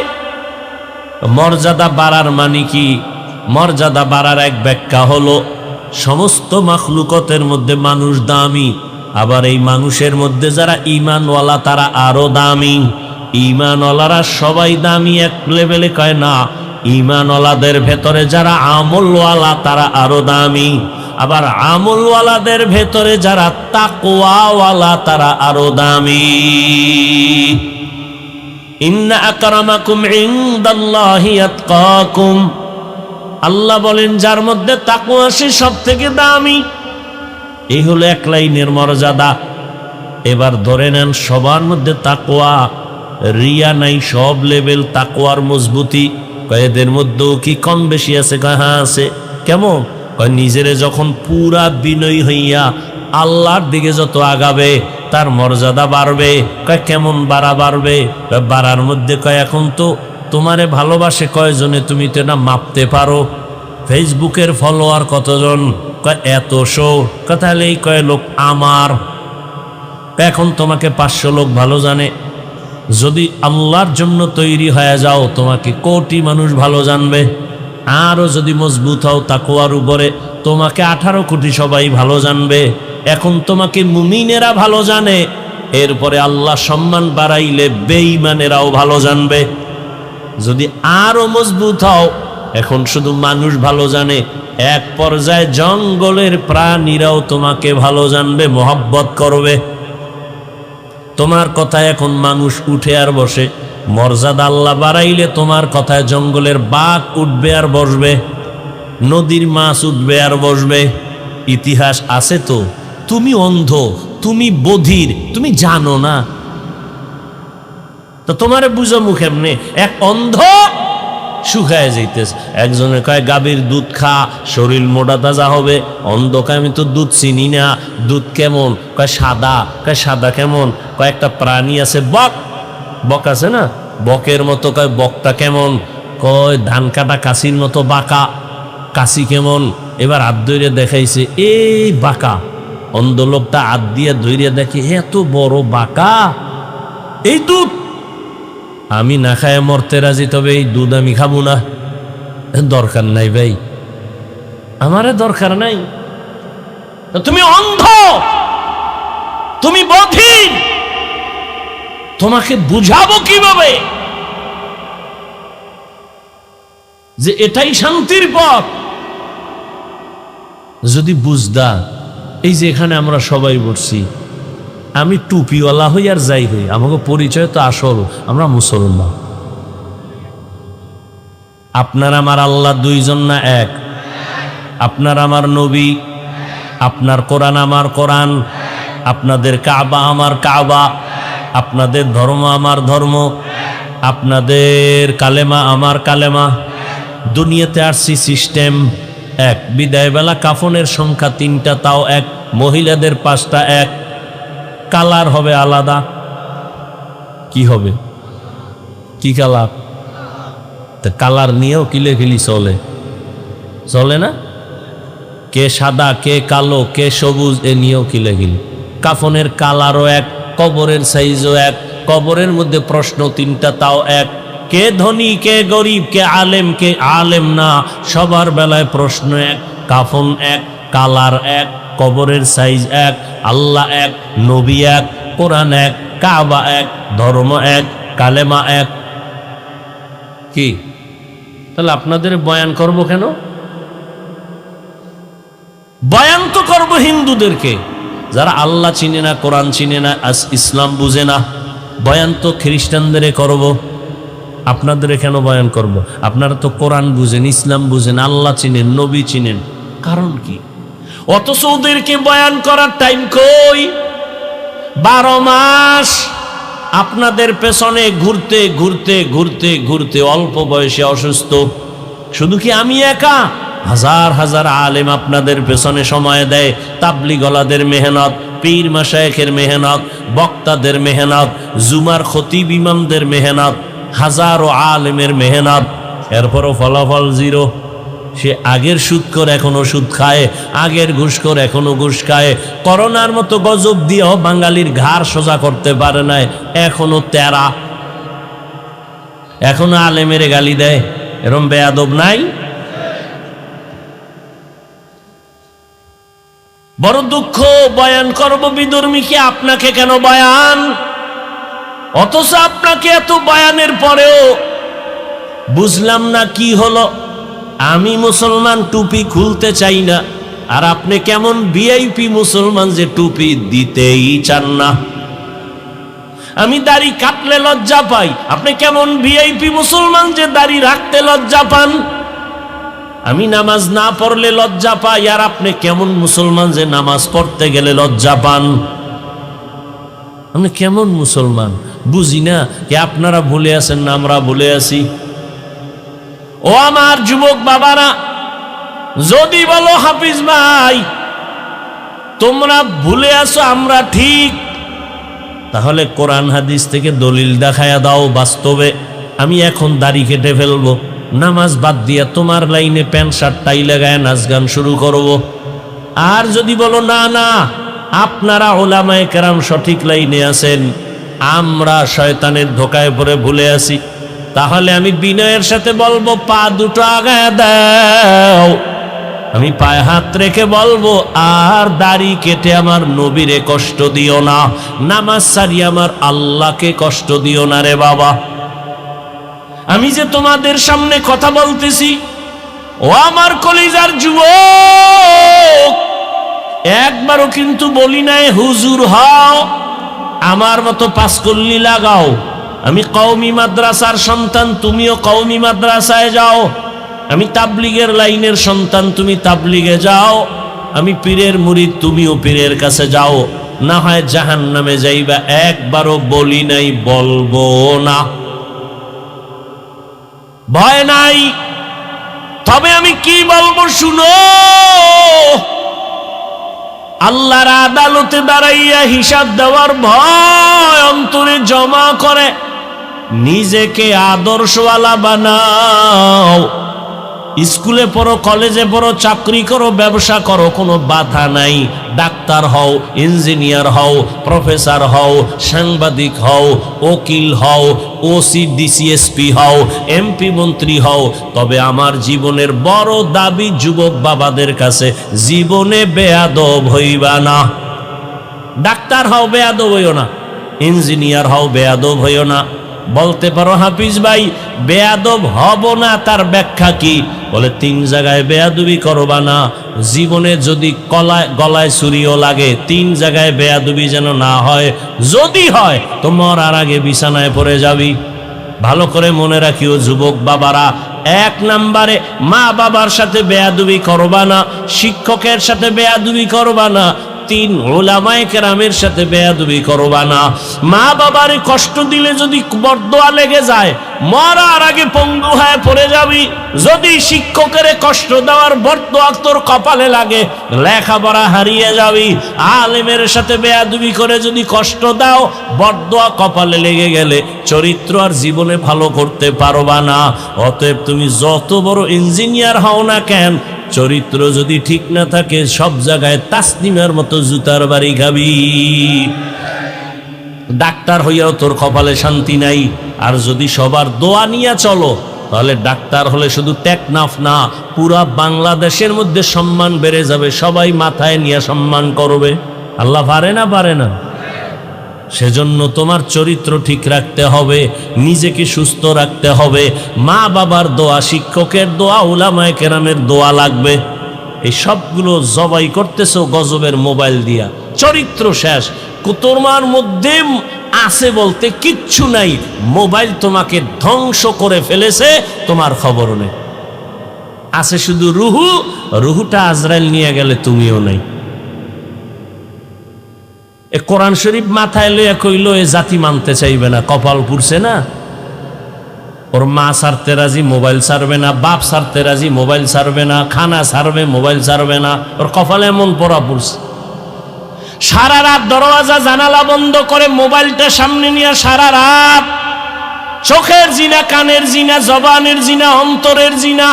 মর্যাদা বাড়ার মানে কি? মর্যাদা বাড়ার এক ব্যাখ্যা হলো, সমস্ত মাখলুকতের মধ্যে মানুষ দামি, আবার এই মানুষের মধ্যে যারা ঈমানওয়ালা তারা আরো দামি। ঈমানওয়ালারা সবাই দামি এক লেভেলে কয় না, ঈমানওয়ালাদের ভেতরে যারা আমলওয়ালা তারা আরো দামি, আবার আমলওয়ালাদের ভেতরে যারা তাকওয়াওয়ালা তারা আরো দামি। ইন্না আকরামাকুম ইনদাল্লাহি আতকাকুম, আল্লাহ বলেন যার মধ্যে তাকওয়া সে সব থেকে দামি। এই হলো এক লাইনের মর্যাদা। এবার ধরে নেন সবার মধ্যে তাকওয়া, রিয়া নাই, সব লেভেল তাকওয়ার মজবুতি। এদের মধ্যেও কি কম বেশি আছে? হ্যাঁ আছে। কেমন? নিজেরে যখন পুরা বিনয়ী হইয়া আল্লাহর দিকে যত আগাবে তার মর্যাদা বাড়বে। কয় কেমন বাড়বে? বাড়ার মধ্যে কয় এখন তো তোমারে ভালোবাসে কয়জনে তুমি তো না মাপতে পারো। ফেসবুকের ফলোয়ার কতজন? কয় এতশো। তাহলে এই কয় লোক আমার। এখন তোমাকে 500 লোক ভালো জানে। যদি আল্লাহর জন্য তৈরি হয়ে যাও তোমাকে কোটি মানুষ ভালো জানবে। আরও যদি মজবুত হও তাকওয়ার উপরে তোমাকে 18 কোটি সবাই ভালো জানবে। এখন তোমাকে মুমিনেরা ভালো জানে, এরপরে আল্লাহ সম্মান বাড়াইলে বেঈমানেরাও ভালো জানবে। যদি আরো মজবুত হও এখন শুধু মানুষ ভালো জানে, এক পর্যায়ে জঙ্গলের প্রাণীরাও তোমাকে ভালো জানবে, মহব্বত করবে। তোমার কথায় এখন মানুষ উঠে আর বসে। মর্যাদা আল্লাহ বাড়াইলে তোমার কথায় জঙ্গলের বাঘ উঠবে আর বসবে, নদীর মাছ উঠবে আর বসবে। ইতিহাস আছে তো। তুমি অন্ধ, তুমি বধির, তুমি জানো না, তো তোমারে বুঝামু কেমনে? এক অন্ধ শুকায় যাইতেছে, একজনে কয় গাভীর দুধ খা, শরীর মোটা তাজা হবে। অন্ধ কয় আমি তো দুধ চিনি না, দুধ কেমন? কয় সাদা। কয় সাদা কেমন? কয় একটা প্রাণী আছে বক, বক আছে না, বকের মতো। কয় বকটা কেমন? কয় ধান কাটা কাশির মতো বাঁকা। কাশি কেমন? এবার হাত ধরে দেখাইছে, এই বাঁকা। অন্ধ লোকটা হাত দিয়ে ধরে দেখে এত বড় বাঁকা, এই দুধ আমি না খায় মরতে রাজি, তবে এই দুধ আমি খাবো না। দরকার নাই ভাই, আমারে দরকার নাই। তুমি অন্ধ, তুমি বধির, তোমাকে বুঝাবো কিভাবে যে এটাই শান্তির পথ? যদি বুঝদা, এই যে এখানে আমরা সবাই বসছি, আমি টুপিওয়ালা হই আর যাই হই, আমাকে পরিচয় তো আসল, আমরা মুসলমান। আপনার আমার আল্লাহ দুইজন না এক? আপনার আমার নবী, আপনার কোরআন আমার কোরআন, আপনাদের কাবা আমার কাবা, আপনাদের ধর্ম আমার ধর্ম, আপনাদের কালেমা আমার কালেমা। দুনিয়াতে আসছি সিস্টেম এক। বিদায়বেলা কাফনের সংখ্যা 3টা, তাও এক। মহিলাদের 5টা, এক। কালার হবে আলাদা। কি হবে? কি কালার? তা কালার নিয়েও কিলেখিলি চলে না? কে সাদা, কে কালো, কে সবুজ, এ নিয়েও কিলেখিলি। কাফনের কালারও এক, কবরের সাইজও এক। কবরের মধ্যে প্রশ্ন 3টা, তাও এক। কে ধনী, কে গরিব, কে আলেম না, সবার বেলায় প্রশ্ন এক। কাফন এক, কালার এক, কবরের সাইজ এক, আল্লাহ এক, নবী এক, কোরআন এক, কাবা এক, ধর্ম এক, কালেমা এক। কি তাহলে আপনাদের বয়ান করব কেন? বয়ান তো করব হিন্দুদেরকে, যারা আল্লাহ চিনে না, কোরআন চিনে না, ইসলাম বুঝে না। বয়ান তো খ্রিস্টানদের করব, আপনাদের কেন বয়ান করব? আপনারা তো কোরআন বুঝেন, ইসলাম বুঝেন, আল্লাহ চিনেন, নবী চিনেন, কারণ কি? অথচ ওদেরকে বয়ান করার টাইম কই? 12 মাস আপনাদের পেছনে ঘুরতে ঘুরতে ঘুরতে ঘুরতে অল্প বয়সে অসুস্থ। শুধু কি আমি একা? হাজার হাজার আলেম আপনাদের পেছনে সময় দেয়। তাবলিগলাদের মেহনত, পীর মাশায়েখের মেহনত, বক্তাদের মেহনত, জুমার খতিব ইমামদের মেহনত, হাজারো আলেমের মেহনত, এরপরও ফলাফল জিরো। সে আগের সুদখোর এখনো সুদ খায়, আগের ঘুষখোর এখনো ঘুষ খায়। করোনার মতো গজব দিয়েও বাঙালির ঘাড় সোজা করতে পারে নাই, এখনো তেরা, এখনো আলেমের গালি দেয়। এরম বেয়াদব নাই? বড় দুঃখ। বয়ান করব বিধর্মীকে, আপনাকে কেন বয়ান? অথচ আপনাকে এত বয়ানের পরেও বুঝলাম না কি হলো। আমি মুসলমান, টুপি খুলতে চাই না, আর আপনি কেমন ভিআইপি মুসলমান যে টুপি দিতেই চান না। আমি দাড়ি কাটলে লজ্জা পাই, আপনি কেমন ভিআইপি মুসলমান যে দাড়ি রাখতে লজ্জা পান। আমি নামাজ না পড়লে লজ্জা পাই, আর আপনি কেমন মুসলমান যে নামাজ পড়তে গেলে লজ্জা পান। আপনি কেমন মুসলমান বুঝি না। কি আপনারা ভুলে আছেন না আমরা ভুলে আছি? ও আমার যুবক বাবারা, যদি বলো হাফিজ ভাই তোমরা ভুলে আসো আমরা ঠিক। তাহলে কোরআন হাদিস থেকে দলিল দেখায়া দাও বাস্তবে। আমি এখন দাড়ি কেটে ফেলবো, নামাজ বাদ দিয়া তোমার লাইনে প্যান্ট শার্ট টাই লাগায় নাচ গান শুরু করব। আর যদি বলো না না আপনারা ওলামায়ে কেরাম সঠিক লাইনে আছেন, আমরা শয়তানের ধোকায় পড়ে ভুলে আছি, তাহলে আমি বিনয়ের সাথে বলবো পা দুটো আগায় দাও। আমি পায়ে হাত রেখে বলবো আর দাড়ি কেটে আমার নবীরে কষ্ট দিও না, নামাজ সারি আমার আল্লাহকে কষ্ট দিও না রে বাবা। আমি যে তোমাদের সামনে কথা বলতেছি, ও আমার কলিজার যুবক, একবারও কিন্তু বলি নাই হুজুর হও, আমার মতো পাঁচকল্লি লাগাও। আমি কওমি মাদ্রাসার সন্তান, তুমিও কওমি মাদ্রাসায় যাও। আমি তাবলিগের লাইনের সন্তান, তুমি তাবলিগে যাও। আমি পীরের মুরিদ, তুমিও পীরের কাছে যাও, না হয় জাহান্নামে যাইবা। একবারও বলি নাই, বলবো না, ভয় নাই। তবে আমি কি বলবো শুনো, আল্লাহর আদালতে দাঁড়াইয়া হিসাব দেওয়ার ভয় অন্তরে জমা করে নিজেকে আদর্শওয়ালা বানাও। স্কুলে পড়ো, কলেজে পড়ো, চাকরি করো, ব্যবসা করো, কোনো বাধা নাই। ডাক্তার হও, ইঞ্জিনিয়ার হও, প্রফেসর হও, সাংবাদিক হও, উকিল হও, ওসি ডিসিএসপি হও, এমপি মন্ত্রী হও। তবে আমার জীবনের বড় দাবি যুবক বাবাদের কাছে, জীবনে বেয়াদব হইবা না। ডাক্তার হও, বেয়াদব হইও না। ইঞ্জিনিয়ার হও, বেয়াদব হইও না। বলতে পারো হাফিজ ভাই বেয়াদব হব না, তার ব্যাখ্যা কি? বলে 3 জায়গায় বেয়াদবি করবা না। জীবনে যদি গলায় ছুরিও লাগে, 3 জায়গায় বেয়াদবি যেন না হয়। যদি হয় তো মরার আগে বিছানায় পড়ে যাবি। ভালো করে মনে রাখিও যুবক বাবারা, 1 নম্বরে মা বাবার সাথে বেয়াদবি করবা না, শিক্ষকের সাথে বেয়াদবি করবা না, 3 উলামায়ে কেরামের সাথে বেয়াদবি করবা না। মা বাবারে কষ্ট দিলে যদি বরদোয়া লেগে যায়, মরার আগে পঙ্গু হয়ে পড়ে যাবি। যদি শিক্ষকের কষ্ট দেওয়ার বরদোয়া তোর কপালে লাগে, লেখাপড়া হারিয়ে যাবি। আলেমের সাথে বেয়াদবি করে যদি কষ্ট দাও, বরদোয়া কপালে লেগে গেলে চরিত্র আর জীবনে ভালো করতে পারবা না। অতএব তুমি যত বড় ইঞ্জিনিয়ার হও না কেন, চরিত্র যদি ঠিক না থাকে, সব জায়গায় তাসনিমের মতো জুতার বাড়ি খাবি। ডাক্তার হইয়াও তোর কপালে শান্তি নাই। আর যদি সবার দোয়া নিয়ে চলো, তাহলে ডাক্তার হলে শুধু টেকনাফ না, পুরা বাংলাদেশের মধ্যে সম্মান বেড়ে যাবে। সবাই মাথায় নিয়ে সম্মান করবে। আল্লাহ পারে না? পারে না? সেজন্য তোমার চরিত্র ঠিক রাখতে হবে, নিজেকে সুস্থ রাখতে হবে। মা বাবার দোয়া, শিক্ষকের দোয়া, উলামায়ে কেরামের দোয়া লাগবে। এই সবগুলো জবাই করতেছো গজবের মোবাইল দিয়া। চরিত্র শেষ। তোমার মধ্যে আছে বলতে কিচ্ছু নাই। মোবাইল তোমাকে ধ্বংস করে ফেলেছে, তোমার খবর নেই। আছে শুধু রুহু, রুহুটা আজরাইল নিয়ে গেলে তুমিও নাই। কোরআন শরীফ মাথায় লইয়া কইল এ জাতি মানতে চাইবে না, কপাল পুড়ছে না। ওর মা ছাড়তে রাজি, মোবাইল ছাড়বে না। বাপ ছাড়তে রাজি, মোবাইল ছাড়বে না। খানা ছাড়বে, মোবাইল ছাড়বে না। ওর কপালে এমন পড়া পড়ছে। সারা রাত দরওয়াজা জানালা বন্ধ করে মোবাইলটা সামনে নিয়ে সারা রাত চোখের জিনা, কানের জিনা, জবানের জিনা, অন্তরের জিনা।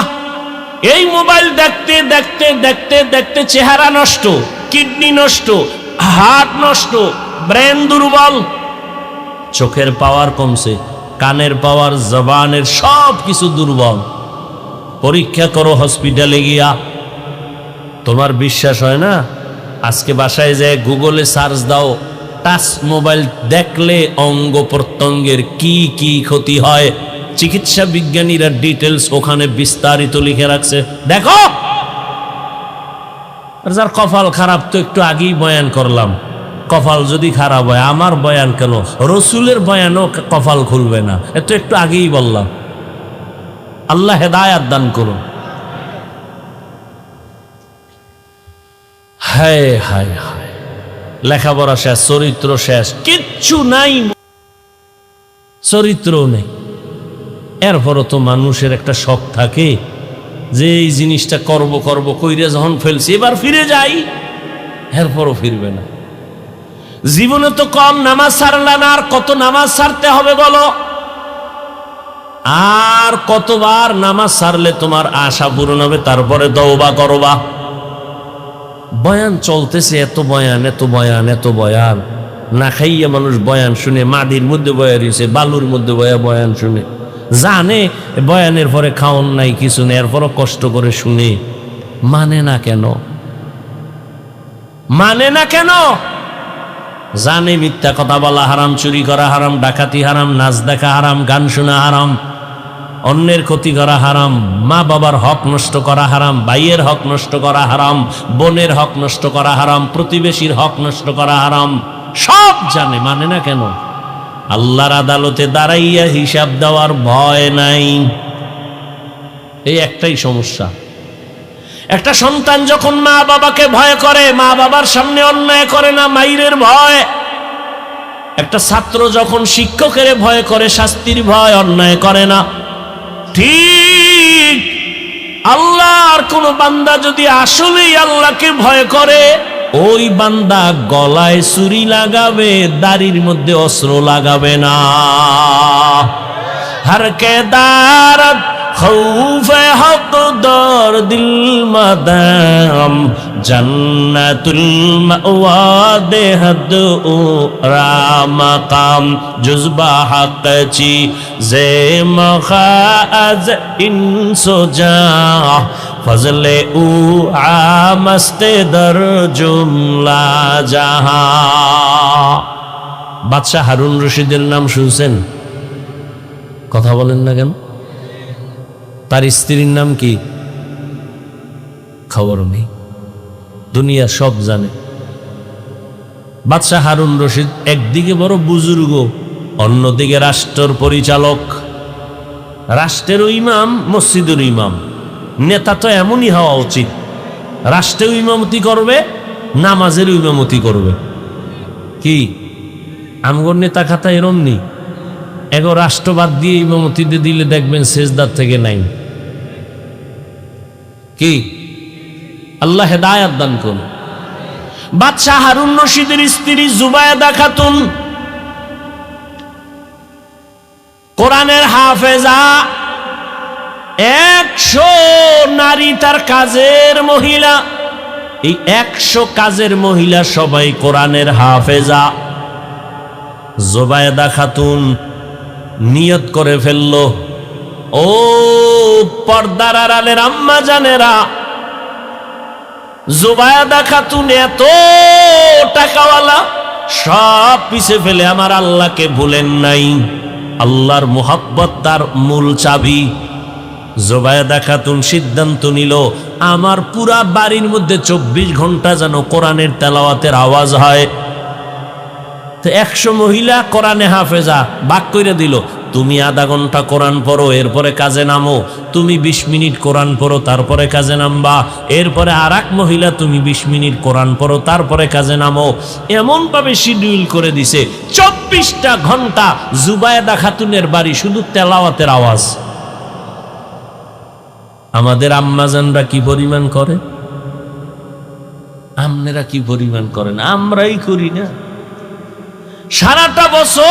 এই মোবাইল দেখতে দেখতে দেখতে দেখতে চেহারা নষ্ট, কিডনি নষ্ট, হার্ট নষ্ট, ব্রেন দুর্বল, চোখের পাওয়ার কমছে, কানের পাওয়ার, জবানের সব কিছু দুর্বল। পরীক্ষা করো হসপিটালে গিয়া। তোমার বিশ্বাস হয় না? আজকে বাসায় যায় গুগলে সার্চ দাও, টাচ মোবাইল দেখলে অঙ্গ প্রত্যঙ্গের কি কি ক্ষতি হয়, চিকিৎসা বিজ্ঞানীরা ডিটেলস ওখানে বিস্তারিত লিখে রাখছে। দেখো। যার কপাল খারাপ তো একটু আগেই বয়ান করলাম। কপাল যদি খারাপ হয়, আমার বয়ান কেন, রসুলের বয়ানও কপাল খুলবে না, এত একটু আগেই বললাম। আল্লাহ হেদায়াত দান করুন। হায় হায় হায়, লেখাপড়া শেষ, চরিত্র শেষ, কিচ্ছু নাই, চরিত্রও নেই। এরপরও তো মানুষের একটা শখ থাকে যে এই জিনিসটা করব করব কইরে যখন ফেলছি এবার ফিরে যাই। এরপরও ফিরবে না। জীবনে তো কম নামাজ ছাড়লা না, আর কত নামাজ ছাড়তে হবে বলো? আর কতবার নামাজ ছাড়লে তোমার আশা পূরণ হবে? তারপরে তওবা করবা। বয়ান চলতেছে, এত বয়ান, এত বয়ান, এত বয়ান, না খাইয়া মানুষ বয়ান শুনে, মাটির মধ্যে বয়া রয়েছে, বালুর মধ্যে বয়ান শুনে, জানে বয়ানের পরে খাওন নাই, কিছু নেই, এরপরও কষ্ট করে শুনে। মানে না কেন? মানে না কেন? জানে মিথ্যা কথা বলা হারাম, চুরি করা হারাম, ডাকাতি হারাম, নাচ দেখা হারাম, গান শোনা হারাম, অন্যের ক্ষতি করা হারাম, মা বাবার হক নষ্ট করা হারাম, ভাইয়ের হক নষ্ট করা হারাম, বোনের হক নষ্ট করা হারাম, প্রতিবেশীর হক নষ্ট করা হারাম, সব জানে। মানে না কেন? আল্লাহর আদালতে দাঁড়াইয়া হিসাব দেওয়ার ভয় নাই। এই একটাই সমস্যা। একটা সন্তান যখন মা বাবাকে ভয় করে, মা বাবার সামনে অন্যায় করে না, মাইরের ভয়। একটা ছাত্র যখন শিক্ষকের ভয় করে, শাস্তির ভয়, অন্যায় করে না। ঠিক আল্লাহর কোন বান্দা যদি আসলেই আল্লাহকে ভয় করে, ওই বান্দা গলায় ছুরি লাগাবে, দাড়ির মধ্যে অস্ত্র লাগাবে না। হর কে দারত খৌফে হক দর দিল মাদাম, জান্নাতুল মাওয়া দেহদ ও রামাকাম, জুজবা হক চি জে মখাজ ইনসোজা, ফজলে উ আমস্তে দর জুমলা জাহা। বাদশাহ হারুন রশিদের নাম শুনছেন? কথা বলেন না কেন? তার স্ত্রীর নাম কি? খবর নেই, দুনিয়া সব জানে। বাদশাহ হারুন রশিদ একদিকে বড় বুজুর্গ, অন্যদিকে রাষ্ট্রের পরিচালক, রাষ্ট্রেরও ইমাম, মসজিদের ইমাম। নেতা তো এমনই হওয়া উচিত, রাষ্ট্রেও ইমামতি করবে, নামাজেরও ইমামতি করবে। কি আমগর নেতা খাতা এরম নেই? এগো রাষ্ট্রবাদ দিয়ে ইমামতিতে দিলে দেখবেন সেজদার থেকে নাই। কি আল্লাহ হেদায়াত দান করুন। বাদশাহ হারুন রশিদের স্ত্রী জুবায়েদা খাতুন কোরআনের হাফেজা, 100 নারী তার কাজের মহিলা। এই 100 কাজের মহিলা সবাই কোরআনের হাফেজা। জুবায়েদা খাতুন নিয়ত করে ফেলল, ও পর্দার আড়ালের আম্মা জানেরা, জুবায়েদা খাতুন এত টাকাওয়ালা, সব পিছে ফেলে আমার আল্লাহকে ভুলেন নাই। আল্লাহর মুহাব্বত তার মূল চাবি। জুবায়েদা খাতুন সিদ্ধান্ত নিল, আমার পুরা বাড়ির মধ্যে 24 ঘন্টা যেন কোরআনের তেলাওয়াতের আওয়াজ হয়। তো 100 মহিলা কোরআনে হাফেজা ভাগ করে দিল, তুমি আধা ঘন্টা কোরআন পড়ো, এরপরে কাজে নামো। তুমি 20 মিনিট কোরআন পড়ো, তারপরে কাজে নামবা। এরপরে আর এক মহিলা, তুমি 20 মিনিট কোরআন পড়ো, তারপরে কাজে নামো। এমন ভাবে শিডিউল করে দিছে, 24টা ঘন্টা জুবায়েদা খাতুনের বাড়ি শুধু তেলাওয়াতের আওয়াজ। আমাদের আম্মাজানরা কি পরিমাণ করে, আমনেরা কি পরিমাণ করেন, আমরাই করি না। সারাটা বছর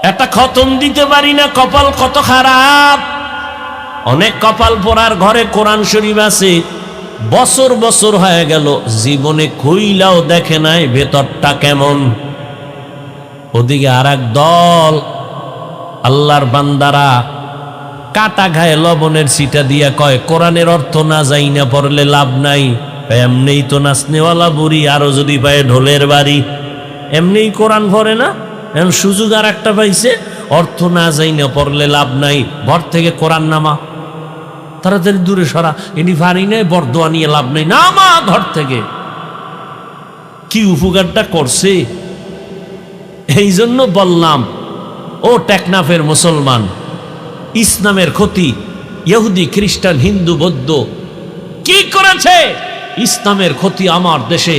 একটা খতম দিতে পারি না, কপাল কত খারাপ। অনেক কপাল পোড়ার ঘরে কোরআন শরীফ আছে, বছর বছর হয়ে গেল, জীবনে খুইলাও দেখে নাই ভেতরটা কেমন। ওদিকে আর এক দল আল্লাহর বান্দারা কাটা ঘায়ে লবণের ছিটা দিয়া কয়, কোরআনের অর্থ না যাই না পড়লে লাভ নাই। এমনিই তো নাচনেওয়ালা বুড়ি, আরো যদি পায় ঢোলের বাড়ি, এমনিই কোরআন পড়ে না, এখন সুযোগ আর একটা পাইছে, অর্থ না যাই না পড়লে লাভ নাই, ঘর থেকে কোরআন নামা, তাড়াতাড়ি দূরে সরা, এনি পারি নাই, বরদোয়া নিয়ে লাভ নাই, নামা ঘর থেকে। কি উপকারটা করছে? এই জন্য বললাম, ও টেকনাফের মুসলমান, ইসলামের ক্ষতি ইহুদি, খ্রিস্টান, হিন্দু, বৌদ্ধ কি করেছে? ইসলামের ক্ষতি আমার দেশে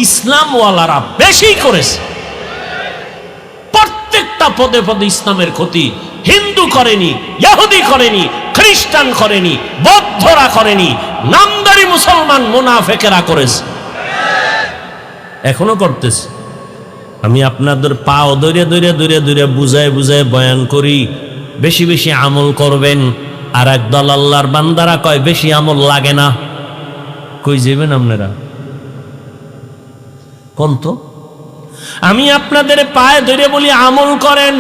ইসলামওয়ালারা বেশি করেছে। প্রত্যেকটা পদে পদে ইসলামের ক্ষতি। হিন্দু করেনি, ইহুদি করেনি, খ্রিস্টান করেনি, বৌদ্ধরা করেনি, নামদারি মুসলমান মুনাফেকেরা করেছে, এখনো করতেছে। আমি আপনাদের পাও ধরে ধরে ধরে ধরে বুঝায় বুঝায় বয়ান করি, বেশি বেশি আমল করবেন। আর একদল আল্লাহর বান্দারা কয় বেশি আমল লাগে না। কই যাবেন আপনারা কোন তো? আমি আপনাদের পায়ে ধরে বলি আমল করেন।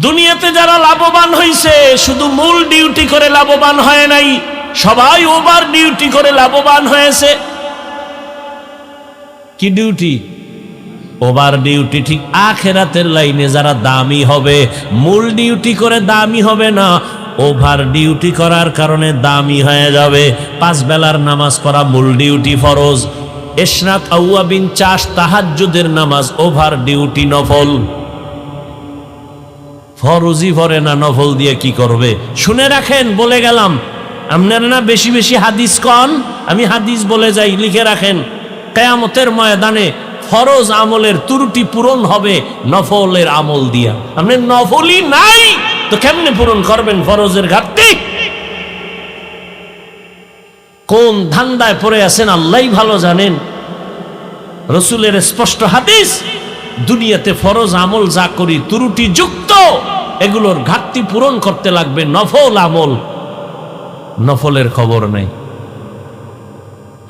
দুনিয়াতে যারা লাভবান হয়েছে শুধু মূল ডিউটি করে লাভবান হয় নাই, সবাই ওভার ডিউটি করে লাভবান হয়েছে। কি ডিউটি? Over duty. ঠিক আখেরাতের লাইনে যারা দামি হবে, মূল ডিউটি করে দামি হবে না, ওভার ডিউটি করার কারণে দামি হয়ে যাবে। 5 বেলার নামাজ পড়া মূল ডিউটি ফরজ, ইশরাক আউয়াবিন চাষ তাহাজ্জুদের নামাজ ওভার ডিউটি নফল। ফরজই পড়ে না, নফল দিয়ে কি করবে? শুনে রাখেন, বলে গেলাম। আপনারা না বেশি বেশি হাদিস কন, আমি হাদিস বলে যাই, লিখে রাখেন। কিয়ামতের ময়দানে ফরজ আমলের ত্রুটি পূরণ হবে নফলের আমল দিয়া। আপনি নফলই নাই তো কেমনে পূরণ করবেন ফরজের ঘাটতি? কোন ধান্দায় পড়ে আছেন আল্লাহই ভালো জানেন। রাসূলের স্পষ্ট হাদিস, দুনিয়াতে ফরজ আমল যা করি ত্রুটি যুক্ত, এগুলোর ঘাটতি পূরণ করতে লাগবে নফল আমল। নফলের খবর নাই।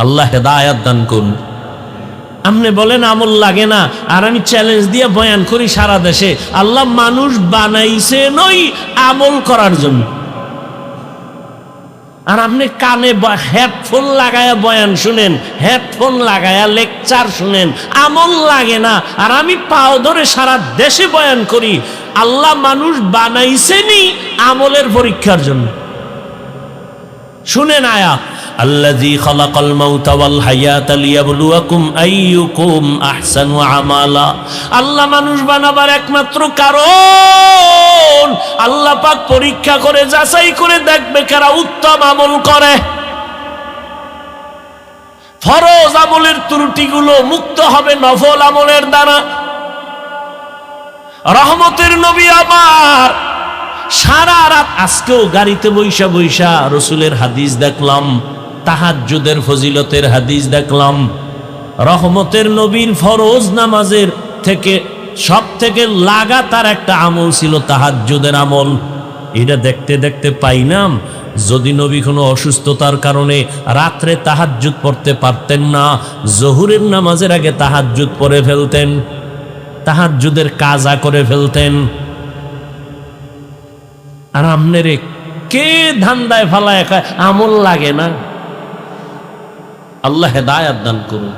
আল্লাহ হেদায়েত দান করুন। আপনি বলেন আমল লাগে না, আর আমি চ্যালেঞ্জ দিয়ে বয়ান করি সারা দেশে, আল্লাহ মানুষ বানাইছে নই আমল করার জন্য। আর আপনি কানে হেডফোন লাগায়া বয়ান শুনেন, হেডফোন লাগায়া লেকচার শুনেন, আমল লাগে না। আর আমি পাও ধরে সারা দেশে বয়ান করি, আল্লাহ মানুষ বানাইছেনি আমলের পরীক্ষার জন্য। শুনেন আয়াত, আল্লাযী খালাকাল মাউতা ওয়াল হায়াতা লিয়াবলুয়াকুম আইয়ুকুম আহসানু আমালা। আল্লাহ মানুষ বানাবার একমাত্র কারণ আল্লাহ পাক পরীক্ষা করে যাচাই করে দেখবে কারা উত্তম আমল করে। ফরজ আমলের ত্রুটিগুলো মুক্ত হবে নফল আমলের দ্বারা। রহমতের নবী আমার সারা রাত, আজকেও গাড়িতে বৈশা বৈশা রসুলের হাদিস দেখলাম, তাহাজ্জুদের ফজিলতের হাদিস দেখলাম। রহমতের নবীর ফরজ নামাজের থেকে সব থেকে লাগাতার একটা আমল ছিল তাহাজ্জুদের আমল। এটা দেখতে দেখতে পাইলাম, যদি নবী কোনো অসুস্থতার কারণে রাত্রে তাহাজ্জুদ পড়তে পারতেন না, জোহরের নামাজের আগে তাহাজ্জুদ পড়ে ফেলতেন, তাহাজ্জুদের কাজা করে ফেলতেন। আর আমনেরে কে ধান্দায় ফালায় খায় আমল লাগে না? আল্লাহ হেদায়েত দান করুন।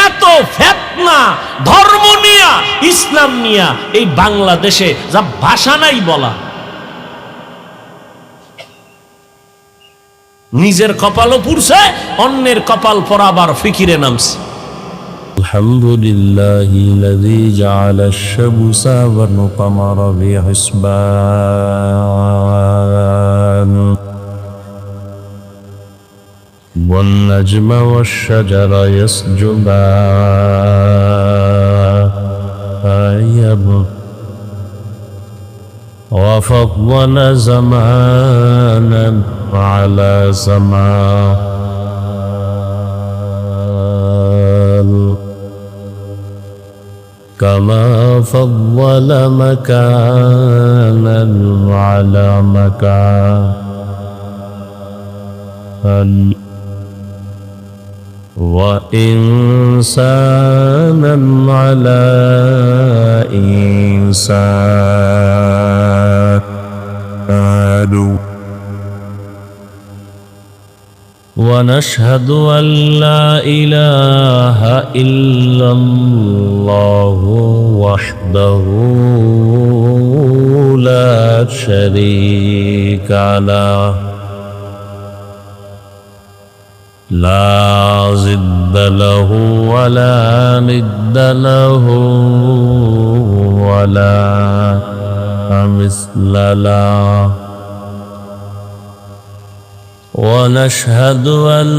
এত ফিতনা ধর্ম নিয়া, ইসলাম নিয়া এই বাংলাদেশে যা ভাষা নাই বলা। নিজের কপালও পুড়ছে, অন্যের কপাল পরাবার ফিকিরে নামছে। আলহামদুলিল্লাহিল্লাযী জাআলাশ শামসা ওয়াল কমারা বিহিসবান ওয়ান নাজমা ওয়াশ শাজারা ইয়াসজুদান ওয়া ফাদ্দালা জামানান আলা জামান كما فضل مكانا على مكان وإنسانا على إنسان ونشهد أن لا إله إلا الله وحده لا شريك له لا ضد له ولا ند له ولا مثل له ونشهد أن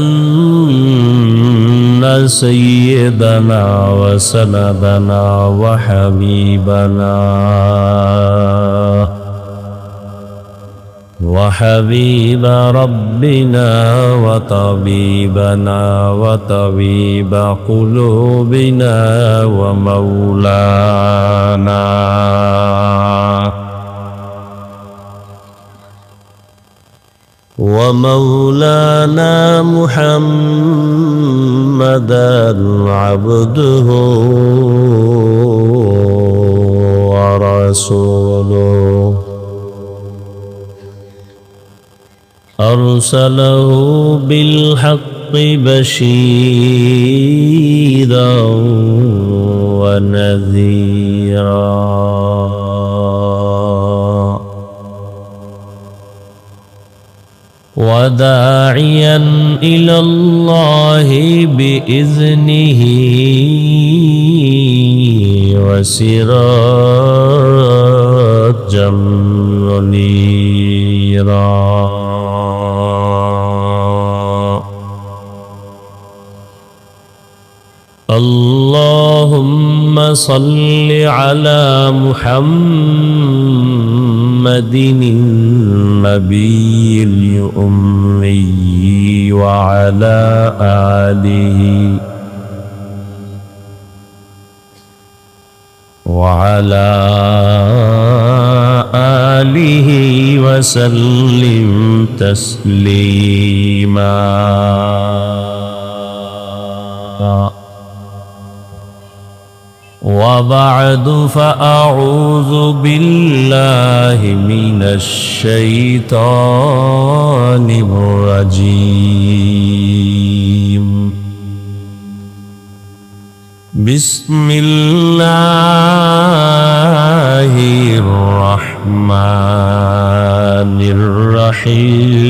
سيدنا وسندنا وحبيبنا وحبيب ربنا وطبيبنا وطبيب قلوبنا ومولانا محمدا عبده ورسوله أرسله بالحق بشيرا ونذيرا وداعيا إلى الله بإذنه وسراجا منيرا اللهم صل على محمد النبي الأمي وعلى آله وسلم تسليما وبعد فأعوذ بالله من الشيطان الرجيم بسم الله الرحمن الرحيم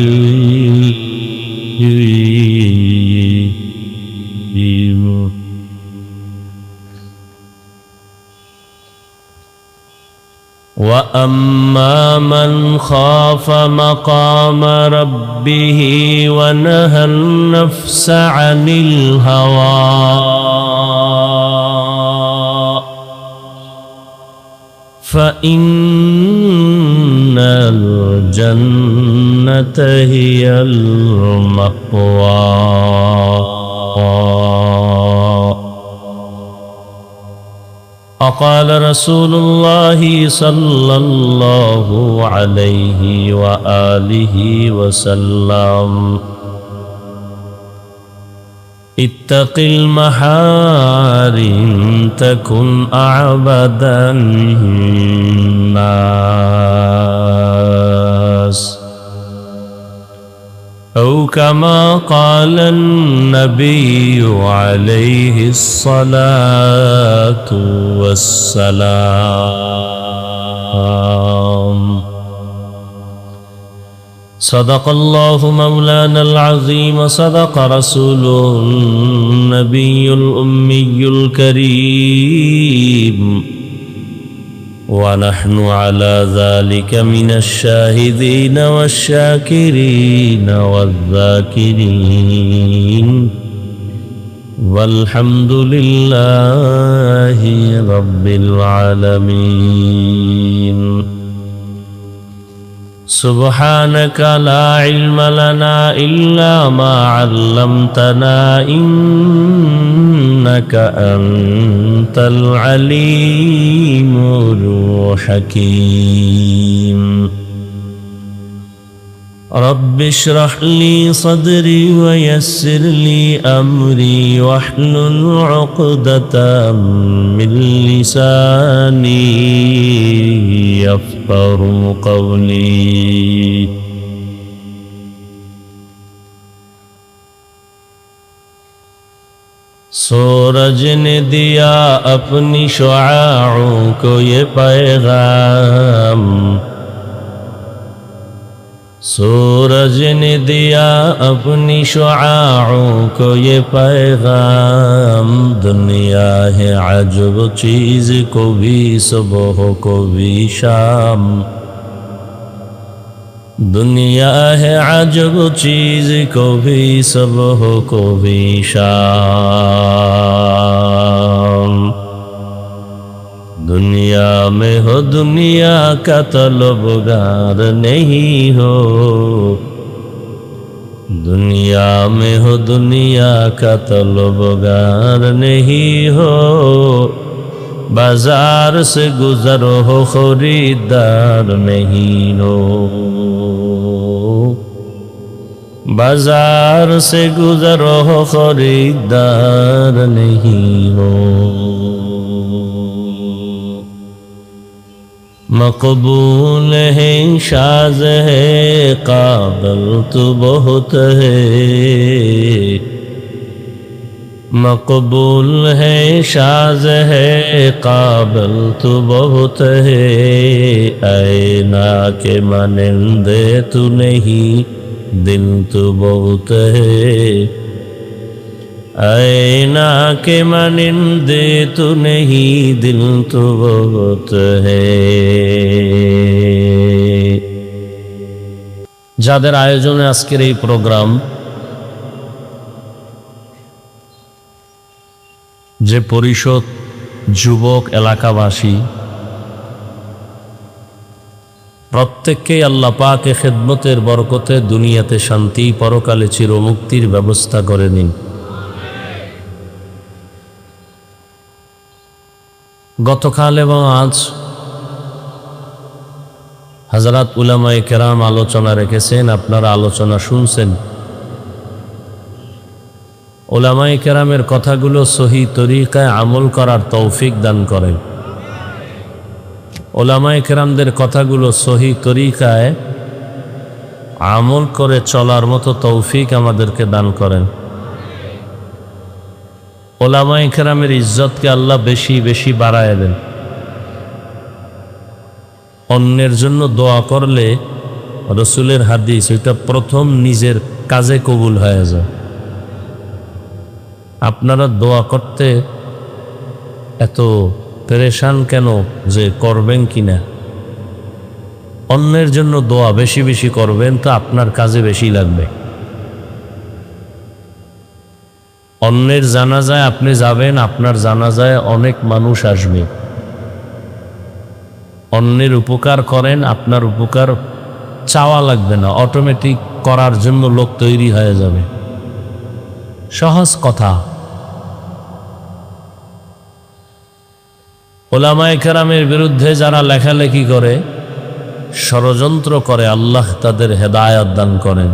وأما من خاف مقام ربه ونهى النفس عن الهوى فإن الجنة هي المأوى وقال رسول الله صلى الله عليه وآله وسلم اتق المحارم تكن أعبد الناس أو كما قال النبي عليه الصلاة والسلام صدق الله مولانا العظيم صدق رسوله النبي الأمي الكريم ونحن على ذلك من الشاهدين والشاكرين والذاكرين والحمد لله رب العالمين سبحانك لا علم لنا إلا ما علمتنا إنك أنت العليم الحكيم رب اشرح لي صدري ويسر لي أمري واحلل عقدة من لساني يفقهوا قولي सूरज ने दिया अपनी शुआओं को ये पैगाम सूरज ने दिया अपनी शुआओं को ये पैगाम दुनिया है अजब चीज़ को भी सुबह को भी शाम दुनिया है अजब चीज़ को भी सुबह को भी शाम दुनिया में हो दुनिया का तलबगार नहीं हो, दुनिया में हो दुनिया का तलबगार नहीं हो, बाजार से गुजरो हो खरीदार नहीं हो, बाजार से गुजरो हो खरीदार नहीं हो। मकबूल है शाज़ है काबिल तो बहुत है, मकबूल है शाज़ है काबिल तो बहुत है, ऐना के मानिंदे तू नहीं दिल तो बहुत है, ऐना के मानिंदे तू नहीं दिल तो बहुत है। যাদের আয়োজনে আজকের এই প্রোগ্রাম, যে পরিষদ, যুবক, এলাকাবাসী প্রত্যেককেই আল্লাহ পাকে খেদমতের বরকতে দুনিয়াতে শান্তি, পরকালে চিরমুক্তির ব্যবস্থা করে নিন। গতকাল এবং আজ হযরত উলামায়ে কেরাম আলোচনা রেখেছেন, আপনারা আলোচনা শুনছেন। উলামায়ে কেরামের কথাগুলো সহি তরিকায় আমল করার তৌফিক দান করেন। উলামায়ে কেরামদের কথাগুলো সহি তরিকায় আমল করে চলার মতো তৌফিক আমাদেরকে দান করেন। উলামায়ে কেরামের ইজ্জতকে আল্লাহ বেশি বেশি বাড়ায় দেন। অন্যের জন্য দোয়া করলে রাসূলের হাদিস, এটা প্রথম নিজের কাজে কবুল হয়ে যায়। আপনারা দোয়া করতে এত পেরেশান কেন যে করবেন কিনা? অন্যের জন্য দোয়া বেশি বেশি করবেন তো আপনার কাজে বেশি লাগবে। অন্যের জানাজায় আপনি যাবেন, আপনার জানাজায় অনেক মানুষ আসবে। অন্যের উপকার করেন, আপনার উপকার চাওয়া লাগবে না, অটোমেটিক করার জন্য লোক তৈরি হয়ে যাবে। সহজ কথা। উলামায়ে কেরামের বিরুদ্ধে যারা লেখালেখি করে, ষড়যন্ত্র করে, আল্লাহ তাদের হেদায়েত দান করেন।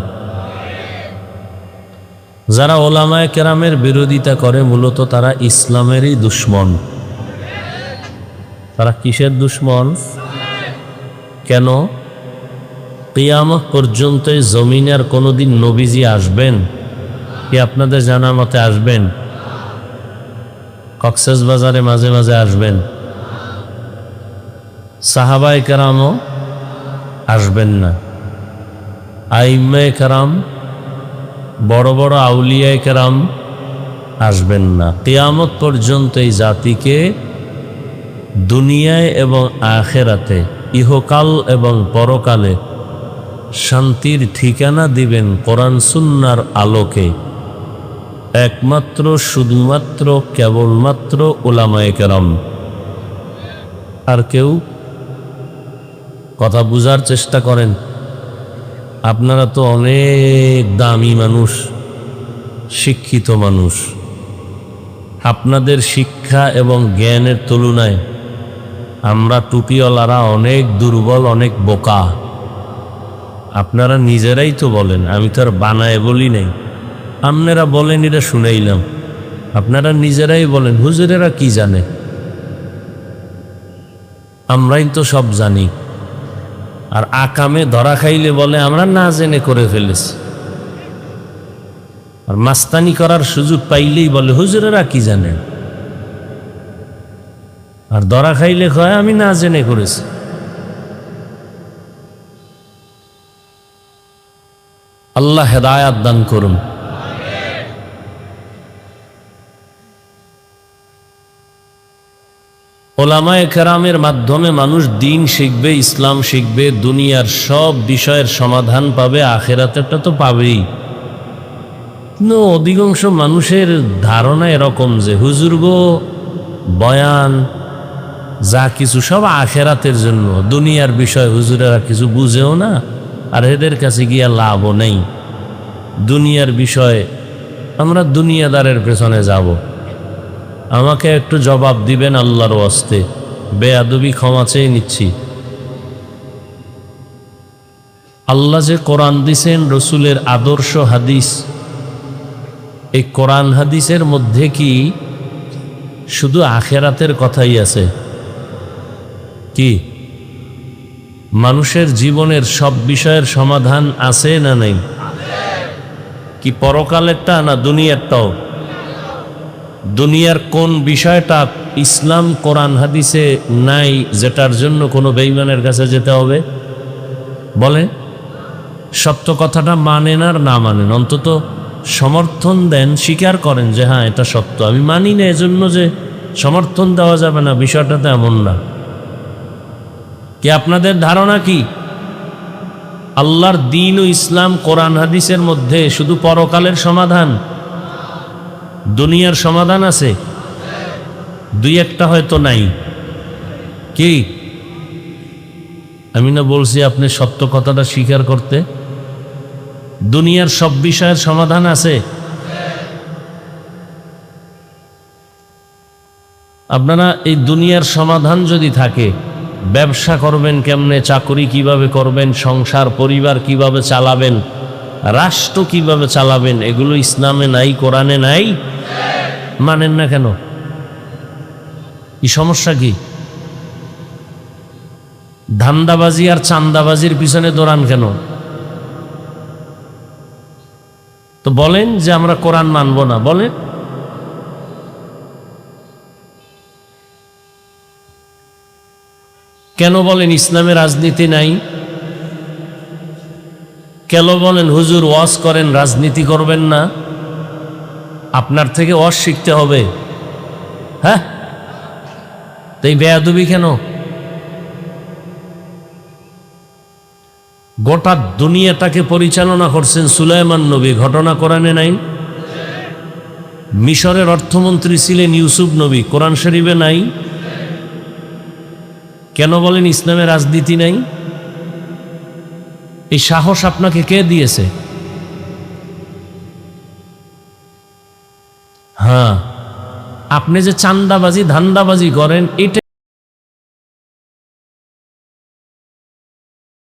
যারা উলামায়ে কেরামের বিরোধিতা করে মূলত তারা ইসলামেরই দুশমন। তারা কিসের দুশমন? কেন? কিয়ামত পর্যন্ত জমিনে আর কোনোদিন নবীজি আসবেন কি? আপনাদের জানা মতে আসবেন? কক্সবাজারে মাঝে মাঝে আসবেন। সাহাবায়ে কেরামও আসবেন না। আইম্মায়ে কেরাম, বড় বড় আউলিয়ায়ে কেরাম আসবেন না। কিয়ামত পর্যন্ত এই জাতিকে দুনিয়ায় এবং আখিরাতে, ইহকাল এবং পরকালে শান্তির ঠিকানা দিবেন কোরআন সুন্নাহর আলোকে একমাত্র, শুধুমাত্র, কেবলমাত্র উলামায়ে কেরাম। আর কেউ? কথা বুঝার চেষ্টা করেন। আপনারা তো অনেক দামি মানুষ, শিক্ষিত মানুষ। আপনাদের শিক্ষা এবং জ্ঞানের তুলনায় আমরা টুপিওয়ালারা অনেক দুর্বল, অনেক বোকা। আপনারা নিজেরাই তো বলেন, আমি তো আর বানায় বলি নাই। আপনারা বলেন, এটা শুনাইলাম। আপনারা নিজেরাই বলেন, হুজুরেরা কি জানে? আমরাই তো সব জানি। আর আকামে ধরা খাইলে বলে আমরা না জেনে করে ফেলেছি। আর মাস্তানি করার সুযোগ পাইলেই বলে হুজুরেরা কি জানেন। আর ধরা খাইলে কয় আমি না জেনে করেছি। আল্লাহ হেদায়াত দান করুন। উলামায়ে কেরামের মাধ্যমে মানুষ দিন শিখবে, ইসলাম শিখবে, দুনিয়ার সব বিষয়ের সমাধান পাবে, আখিরাতেরটা তো পাবেই। কিন্তু অধিকাংশ মানুষের ধারণা এরকম যে হুজুর গো বয়ান যা কিছু সব আখেরাতের জন্য, দুনিয়ার বিষয় হুজুরেরা কিছু বুঝেও না, আর এদের কাছে গিয়া লাভও নেই। দুনিয়ার বিষয় আমরা দুনিয়াদারের পেছনে যাব। আমাকে একটু জবাব দিবেন আল্লাহর ওয়াস্তে, বেয়াদবি ক্ষমা চেয়ে নিচ্ছি। আল্লাহ যে কোরআন দিছেন, রসুলের আদর্শ হাদিস, এই কোরআন হাদিসের মধ্যে কি শুধু আখেরাতের কথাই আছে? কি মানুষের জীবনের সব বিষয়ের সমাধান আছে না নেই? কি পরকালেরটা না দুনিয়ারটাও? দুনিয়ার কোন বিষয়টা ইসলাম কোরআন হাদিসে নাই, যেটার জন্য কোনো বেঈমানের কাছে যেতে হবে? বলে সত্য কথাটা মানেন আর না মানেন, অন্তত সমর্থন দেন, স্বীকার করেন যে হ্যাঁ এটা সত্য। আমি মানি না এজন্য যে সমর্থন দেওয়া যাবে না, বিষয়টা তো এমন না। কি আপনাদের ধারণা কি আল্লাহর দ্বীন ও ইসলাম কোরআন হাদিসের মধ্যে শুধু পরকালের সমাধান? দুনিয়ার সমাধান আছে? দুই একটা হয়তো নাই। কি আমি না বলছি আপনি সত্য কথাটা স্বীকার করতে? দুনিয়ার সব বিষয়ের সমাধান আছে। আপনারা এই দুনিয়ার সমাধান যদি থাকে, ব্যবসা করবেন কেমনে, চাকরি কিভাবে করবেন, সংসার পরিবার কিভাবে চালাবেন, রাষ্ট্র কিভাবে চালাবেন, এগুলো ইসলামে নাই, কোরআনে নাই। মানেন না কেন? কি সমস্যা? কি ধান্দাবাজি আর চান্দাবাজির পিছনে দৌড়ান কেন? তো বলেন যে আমরা কোরআন মানব না, বলেন। কেন বলেন ইসলামে রাজনীতি নাই? কেন বলেন হুজুর ওয়াজ করেন, রাজনীতি করবেন না? আপনার থেকে ওয়াজ শিখতে হবে। হ্যাঁ, তাই বেয়াদবি কেন? গোটা দুনিয়াটাকে পরিচালনা করছেন সুলাইমান নবী, ঘটনা কোরআনে নাই? মিশরের অর্থমন্ত্রী ছিলেন ইউসুফ নবী, কোরআন শরীফে নাই? কেন বলেন ইসলামে রাজনীতি নাই? এই সাহস আপনাকে কে দিয়েছে? হ্যাঁ, আপনি যে চান্দাবাজি ধান্দাবাজি করেন, এটা